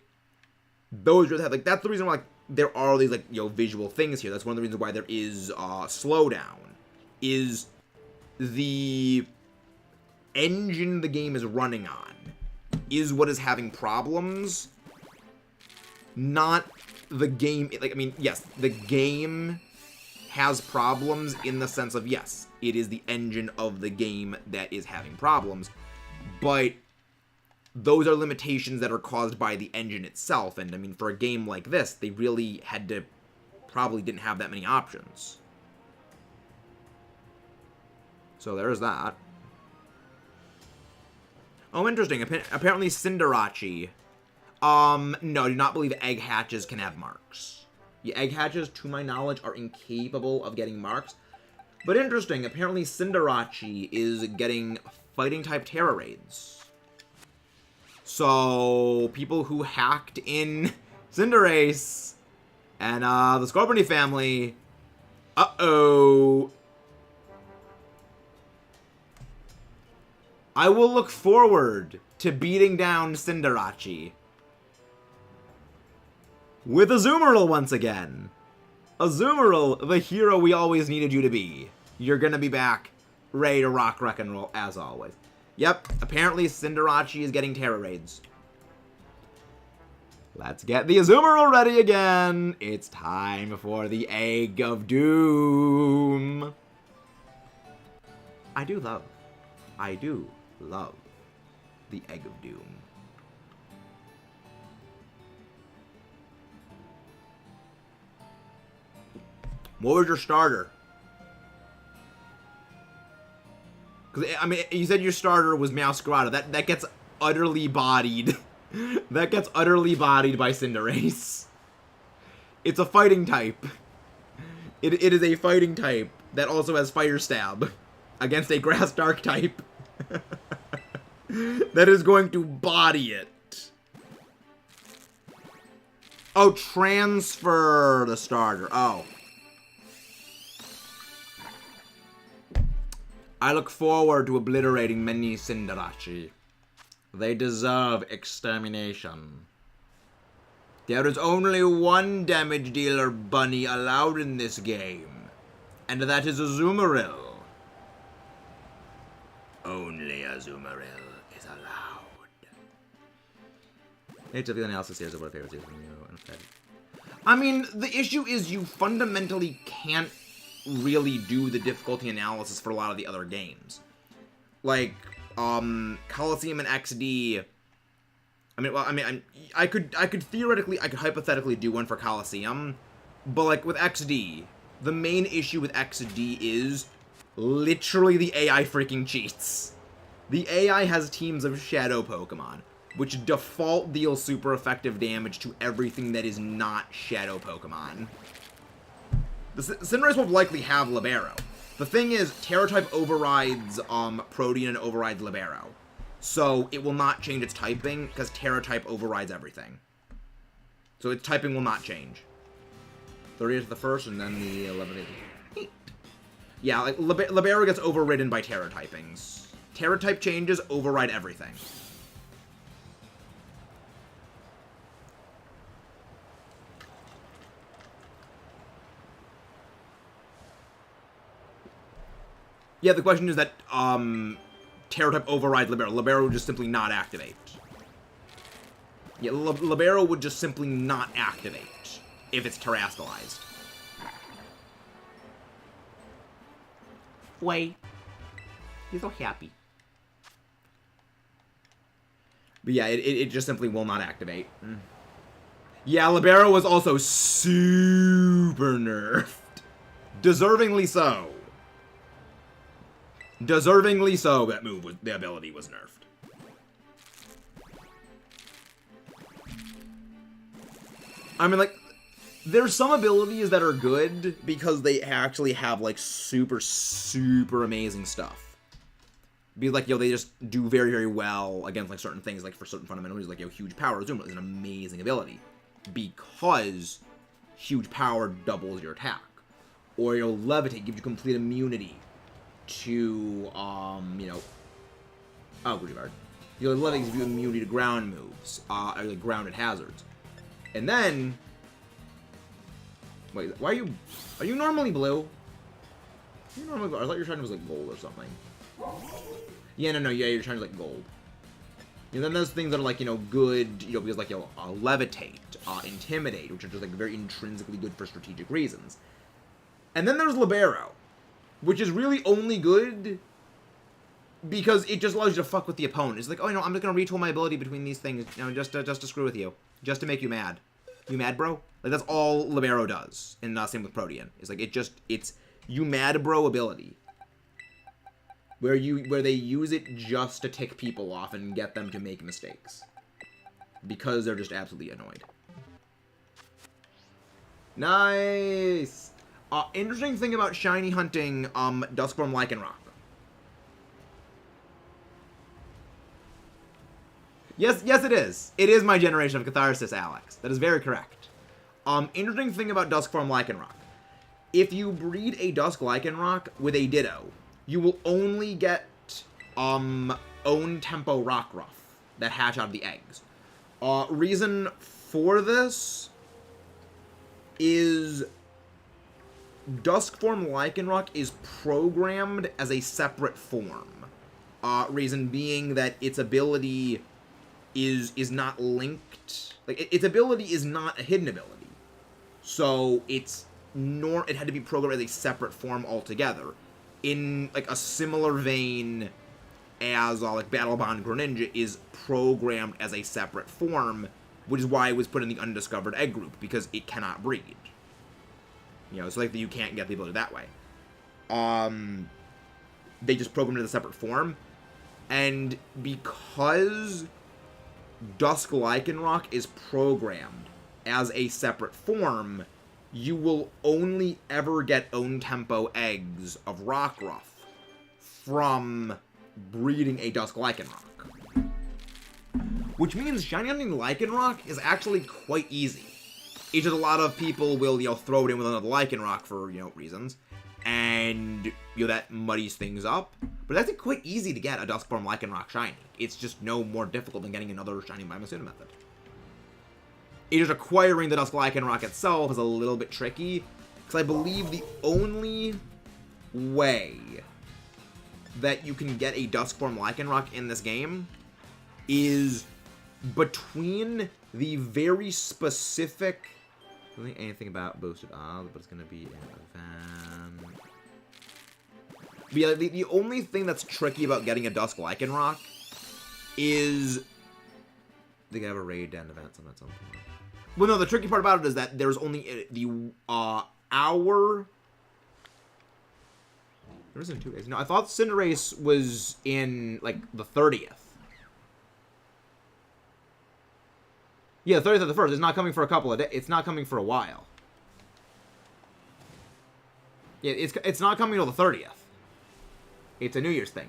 those really have, like, that's the reason why, like, there are these, like, you know, visual things here. That's one of the reasons why there is slowdown. Is the engine the game is running on is what is having problems, not the game. Like, I mean, yes, the game has problems in the sense of, yes, it is the engine of the game that is having problems, but those are limitations that are caused by the engine itself. And I mean, for a game like this, they really probably didn't have that many options. So there's that. Oh, interesting. Apparently Cinderace. No, do not believe egg hatches can have marks. The egg hatches, to my knowledge, are incapable of getting marks. But interesting, apparently Cinderace is getting fighting-type Terra Raids. So, people who hacked in Cinderace and the Scorpion family, uh-oh. I will look forward to beating down Cinderace with Azumarill once again. Azumarill, the hero we always needed you to be. You're gonna be back, ready to rock, wreck, and roll, as always. Yep, apparently Cinderace is getting Terra Raids. Let's get the Azumarill ready again. It's time for the Egg of Doom. I do love the Egg of Doom. What was your starter? Because, I mean, you said your starter was Meowscarada. That gets utterly bodied. That gets utterly bodied by Cinderace. It's a fighting type. It is a fighting type that also has Fire Stab against a Grass Dark type. That is going to body it. Oh, transfer the starter. Oh. I look forward to obliterating many Cinderace. They deserve extermination. There is only one damage dealer bunny allowed in this game, and that is Azumarill. Only Azumarill is allowed. It's everyone else's here's what favorites from you. I mean, the issue is you fundamentally can't really do the difficulty analysis for a lot of the other games. Like, Coliseum and XD. I could hypothetically do one for Coliseum, but like with XD, the main issue with XD is literally the AI freaking cheats. The AI has teams of Shadow Pokemon, which default deal super effective damage to everything that is not Shadow Pokemon. The Cinderace will likely have Libero. The thing is, Terra-type overrides Protean and overrides Libero. So it will not change its typing, because Terra-type overrides everything. So its typing will not change. 30th to the first, and then the 11th. Yeah, like, Libero gets overridden by Terra-typings. Terra-type changes override everything. Yeah, the question is that, Terra-type overrides Libero. Libero would just simply not activate. Yeah, Libero would just simply not activate if it's terastallized. Wait. He's so happy. But yeah, it just simply will not activate. Yeah, Libero was also super nerfed. Deservingly so. Deservingly so, that the ability was nerfed. I mean, like, there's some abilities that are good because they actually have, like, super, super amazing stuff. Be like, yo, they just do very, very well against, like, certain things, like, for certain fundamentals, like, yo, huge power. Azumarill is an amazing ability because huge power doubles your attack. Or, yo, Levitate gives you complete immunity to, you know, oh, good guard. You know, Levitate gives you immunity to ground moves, or, like, grounded hazards. And then Wait, why are you normally blue? You normally blue? I thought your shiny was like gold or something. Yeah, no, yeah, your shiny's like gold. And then there's things that are like, you know, good, you know, because like, you know, levitate, intimidate, which are just like very intrinsically good for strategic reasons. And then there's libero, which is really only good because it just allows you to fuck with the opponent. It's like, oh, you know, I'm just gonna retool my ability between these things, you know, just to screw with you, just to make you mad. You mad, bro? Like that's all libero does. And same with Protean. It's like it's you mad, bro ability. Where they use it just to tick people off and get them to make mistakes. Because they're just absolutely annoyed. Nice! Interesting thing about shiny hunting, Duskform Lycanroc. Yes, it is. It is my generation of Catharsis, Alex. That is very correct. Interesting thing about Duskform Lycanroc. If you breed a Dusk Lycanroc with a Ditto, you will only get, own tempo Rockruff that hatch out of the eggs. Reason for this is Duskform Lycanroc is programmed as a separate form. Reason being that its ability is not linked. Like, its ability is not a hidden ability. So, it had to be programmed as a separate form altogether. In, like, a similar vein as, like, Battle Bond Greninja is programmed as a separate form, which is why it was put in the Undiscovered Egg group, because it cannot breed. You know, so, like, you can't get the ability that way. They just programmed it as a separate form, and because Dusk Lycanroc is programmed as a separate form, you will only ever get own tempo eggs of Rockruff from breeding a Dusk Lycanroc. Which means shiny hunting Lycanroc is actually quite easy. It's just a lot of people will, you know, throw it in with another Lycanroc for, you know, reasons. And, you know, that muddies things up. But that's quite easy to get a Duskform Lycanroc shiny. It's just no more difficult than getting another shiny by Masuna method. It is acquiring the Dusk Lycanroc itself is a little bit tricky, because I believe the only way that you can get a Duskform Lycanroc in this game is between the very specific... I don't think anything about boosted odds, but it's going to be an event. But yeah, the only thing that's tricky about getting a Dusk Lycanroc is... They have a raid den event at some point. Well, no, the tricky part about it is that there's only the hour. There isn't 2 days. No, I thought Cinderace was in like the 30th. Yeah, the 30th of the 1st. It's not coming for a couple of days. It's not coming for a while. Yeah, it's not coming till the 30th. It's a New Year's thing.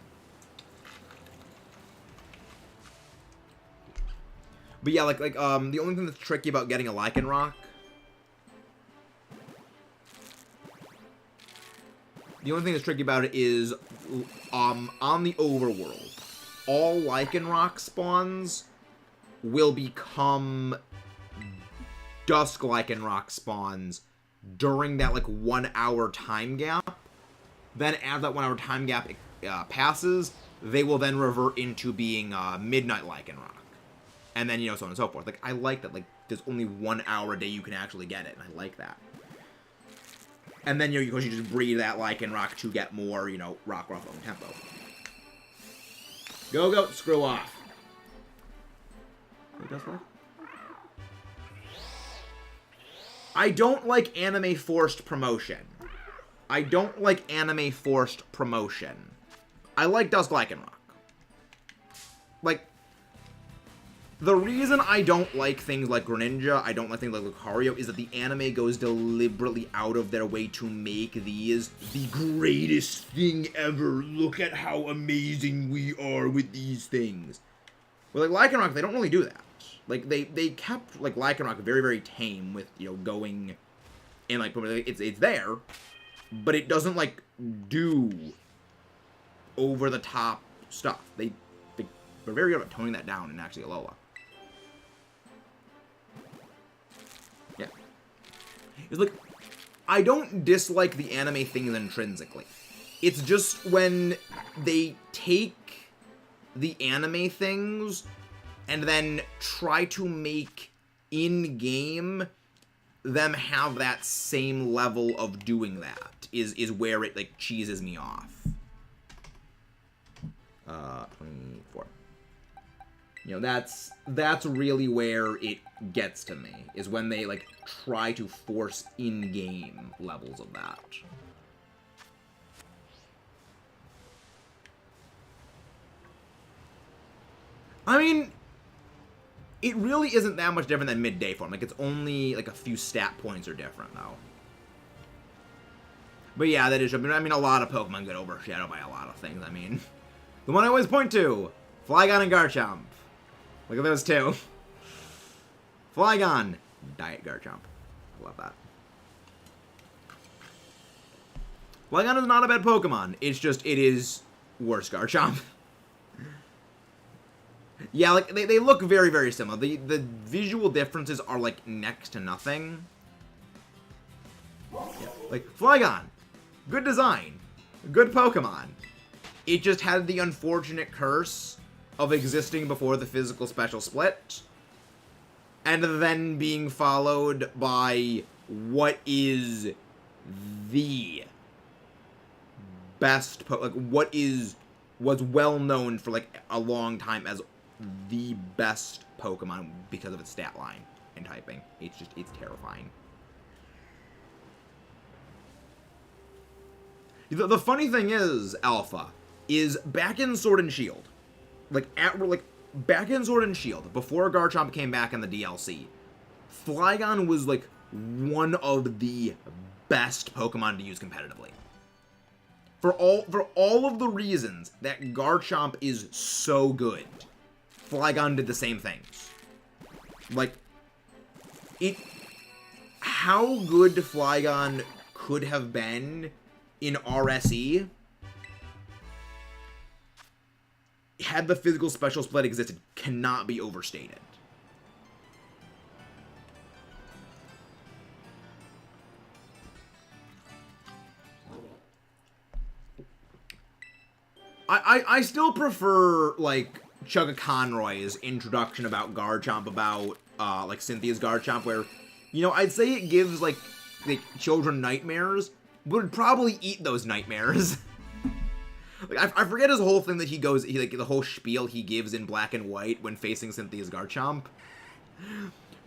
But yeah, like the only thing that's tricky about getting a Lycanroc, the only thing that's tricky about it is, on the overworld, all Lycanroc spawns will become Dusk Lycanroc spawns during that, like, 1 hour time gap. Then as that 1 hour time gap passes, they will then revert into being Midnight Lycanroc. And then, you know, so on and so forth. Like, I like that. Like, there's only 1 hour a day you can actually get it. And I like that. And then, you know, because you just breed that Lycanroc to get more, you know, Rockruff own tempo. Go, screw off. It does work. I don't like anime forced promotion. I don't like anime forced promotion. I like Dusk Lycanroc. Like, the reason I don't like things like Greninja, I don't like things like Lucario, is that the anime goes deliberately out of their way to make these the greatest thing ever. Look at how amazing we are with these things. Well, like Lycanroc, they don't really do that. Like, they kept, like, Lycanroc very, very tame with, you know, going in, like, it's there, but it doesn't, like, do over-the-top stuff. They're very good at toning that down in actually Alola. Yeah. It's like, I don't dislike the anime things intrinsically. It's just when they take the anime things and then try to make in-game them have that same level of doing that is where it, like, cheeses me off. 24. You know, that's really where it gets to me, is when they, like, try to force in-game levels of that. I mean, it really isn't that much different than midday form. Like, it's only, like, a few stat points are different, though. But yeah, that is, I mean, a lot of Pokemon get overshadowed by a lot of things. I mean, the one I always point to, Flygon and Garchomp. Look at those two. Flygon, Diet Garchomp. I love that. Flygon is not a bad Pokemon. It's just, it is worse Garchomp. Yeah, like, they look very, very similar. The visual differences are, like, next to nothing. Yeah. Like, Flygon, good design, good Pokemon. It just had the unfortunate curse of existing before the physical special split, and then being followed by what is the best, like, was well known for, like, a long time as the best Pokemon because of its stat line and typing. It's terrifying. The funny thing is, Alpha, is back in Sword and Shield, back in Sword and Shield, before Garchomp came back in the DLC, Flygon was, like, one of the best Pokemon to use competitively. For all of the reasons that Garchomp is so good, Flygon did the same things. Like, how good Flygon could have been in RSE had the physical special split existed cannot be overstated. I still prefer, like, Chugga Conroy's introduction about Garchomp, about, like, Cynthia's Garchomp, where, you know, I'd say it gives, like children nightmares, but would probably eat those nightmares. Like, I forget his whole thing that the whole spiel he gives in Black and White when facing Cynthia's Garchomp.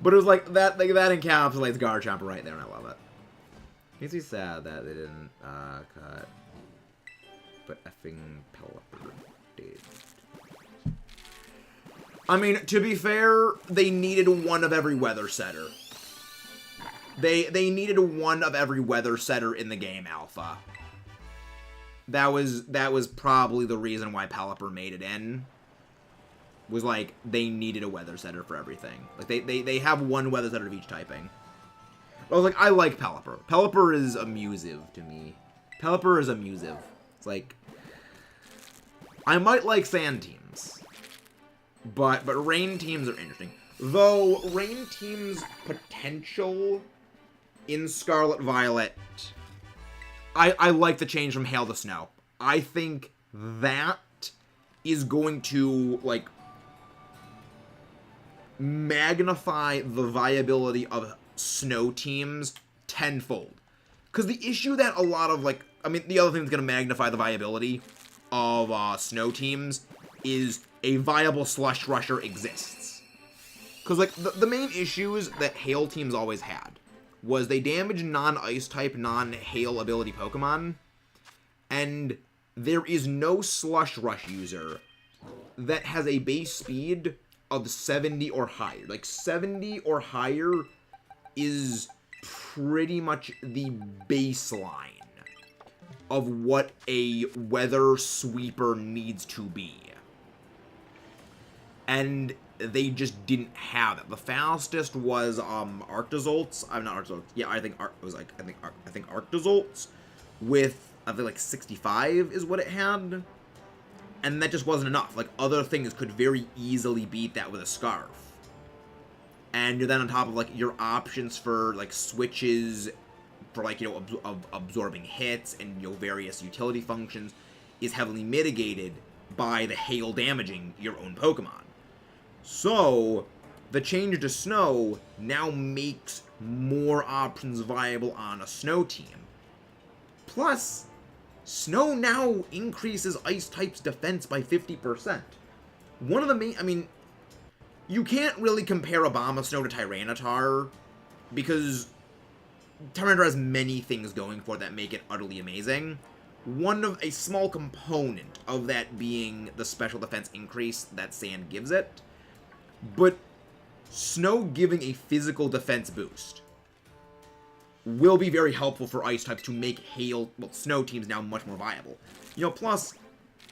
But it was like, that encapsulates Garchomp right there, and I love it. Makes me sad that they didn't, cut, but effing Pelipper did. I mean, to be fair, they needed one of every weather setter. They needed one of every weather setter in the game, Alpha. That was probably the reason why Pelipper made it in. Was like, they needed a weather setter for everything. Like, they have one weather setter of each typing. I was like, I like Pelipper. Pelipper is amusive to me. Pelipper is amusive. It's like, I might like sand teams. But rain teams are interesting. Though, rain teams' potential in Scarlet Violet, I like the change from hail to snow. I think that is going to, like, magnify the viability of snow teams tenfold. Because the issue that a lot of, like, I mean, the other thing that's going to magnify the viability of snow teams is a viable Slush Rusher exists. Because, like, the main issues that hail teams always had was they damage non-ice type, non-hail ability Pokemon, and there is no Slush Rush user that has a base speed of 70 or higher. Like, 70 or higher is pretty much the baseline of what a weather sweeper needs to be. And they just didn't have it. The fastest was Arctozolts. I'm not Arctozolts. Yeah, I think I think Arctozolts with I think like 65 is what it had. And that just wasn't enough. Like, other things could very easily beat that with a Scarf. And you're then on top of, like, your options for, like, switches for like, you know, absorbing hits and, you know, various utility functions is heavily mitigated by the hail damaging your own Pokemon. So, the change to Snow now makes more options viable on a Snow team. Plus, Snow now increases Ice type's defense by 50%. One of the main... I mean, you can't really compare Abomasnow to Tyranitar, because Tyranitar has many things going for it that make it utterly amazing. One of a small component of that being the special defense increase that Sand gives it. But Snow giving a physical defense boost will be very helpful for Ice types to make Snow teams now much more viable. You know, plus,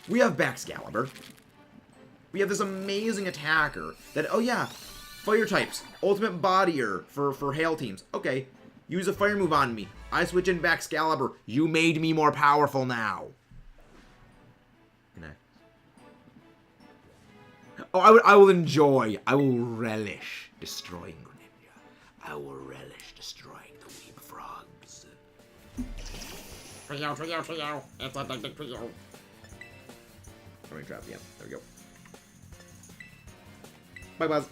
we have Baxcalibur. We have this amazing attacker that, oh yeah, Fire types, Ultimate Bodyer for Hail teams. Okay, use a Fire move on me. I switch in Baxcalibur. You made me more powerful now. Oh, I will relish destroying Greninja. I will relish destroying the Weeb Frogs. Trio. It's a big trio. Let me drop, yeah, there we go. Bye, Buzz.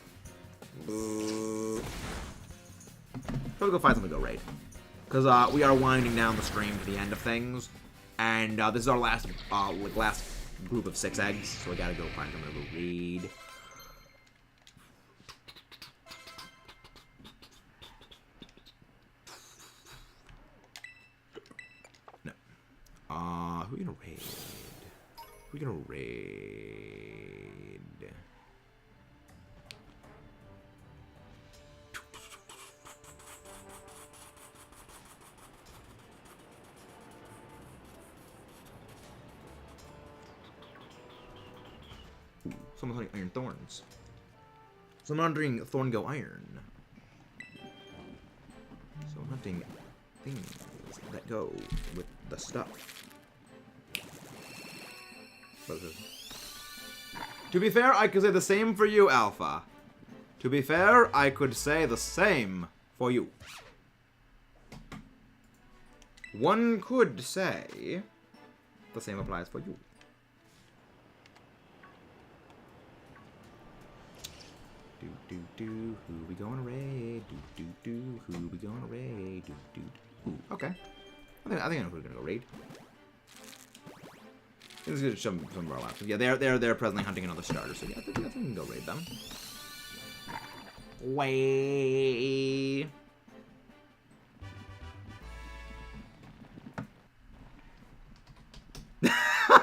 Let's go find something to go raid. Because we are winding down the stream to the end of things. And this is our last group of 6 eggs. So we gotta go find something to go raid. No. Who are we gonna raid? Who are we gonna raid? Someone's hunting Iron Thorns. So I'm hunting Thorn Go Iron. So I'm hunting things that go with the stuff. To be fair, I could say the same for you, Alpha. To be fair, I could say the same for you. One could say the same applies for you. Who we gonna raid? Who we gonna raid? Ooh, okay. I think I know who we're gonna go raid. This is gonna show some of our laps. Yeah, they're presently hunting another starter, so yeah, I think we can go raid them. Way.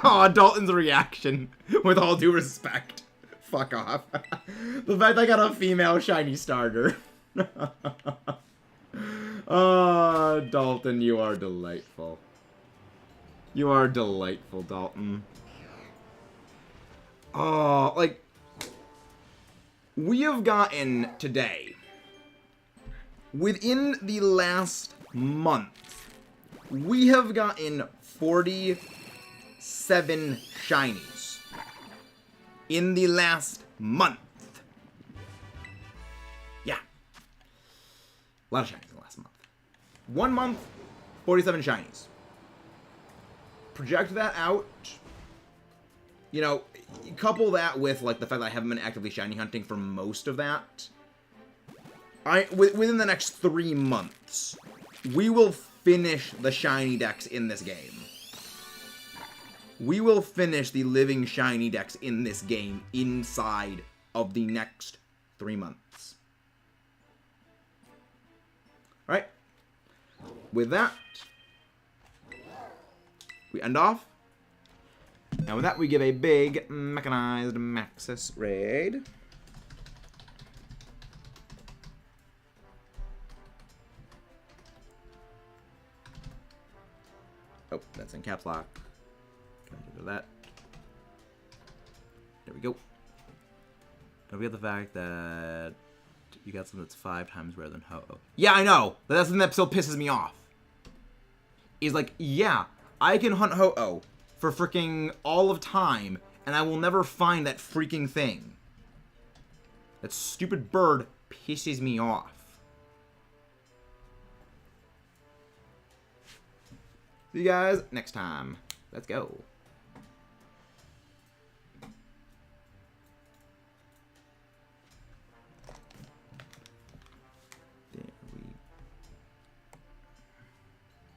Oh, Dalton's reaction, with all due respect. Fuck off. The fact I got a female shiny starter. Oh, Dalton, you are delightful. You are delightful, Dalton. Oh, like, we have gotten today, within the last month, we have gotten 47 shinies. In the last month. Yeah. A lot of shinies in the last month. 1 month, 47 shinies. Project that out. You know, couple that with, like, the fact that I haven't been actively shiny hunting for most of that. Within the next 3 months, we will finish the shiny decks in this game. We will finish the living shiny decks in this game inside of the next 3 months. Alright. With that, we end off. And with that, we give a big mechanized Maxis raid. Oh, that's in caps lock. That. There we go. Don't forget the fact that you got something that's 5 times rarer than Ho-Oh. Yeah, I know! But that's something that still pisses me off. Is like, yeah, I can hunt Ho-Oh for freaking all of time, and I will never find that freaking thing. That stupid bird pisses me off. See you guys next time. Let's go.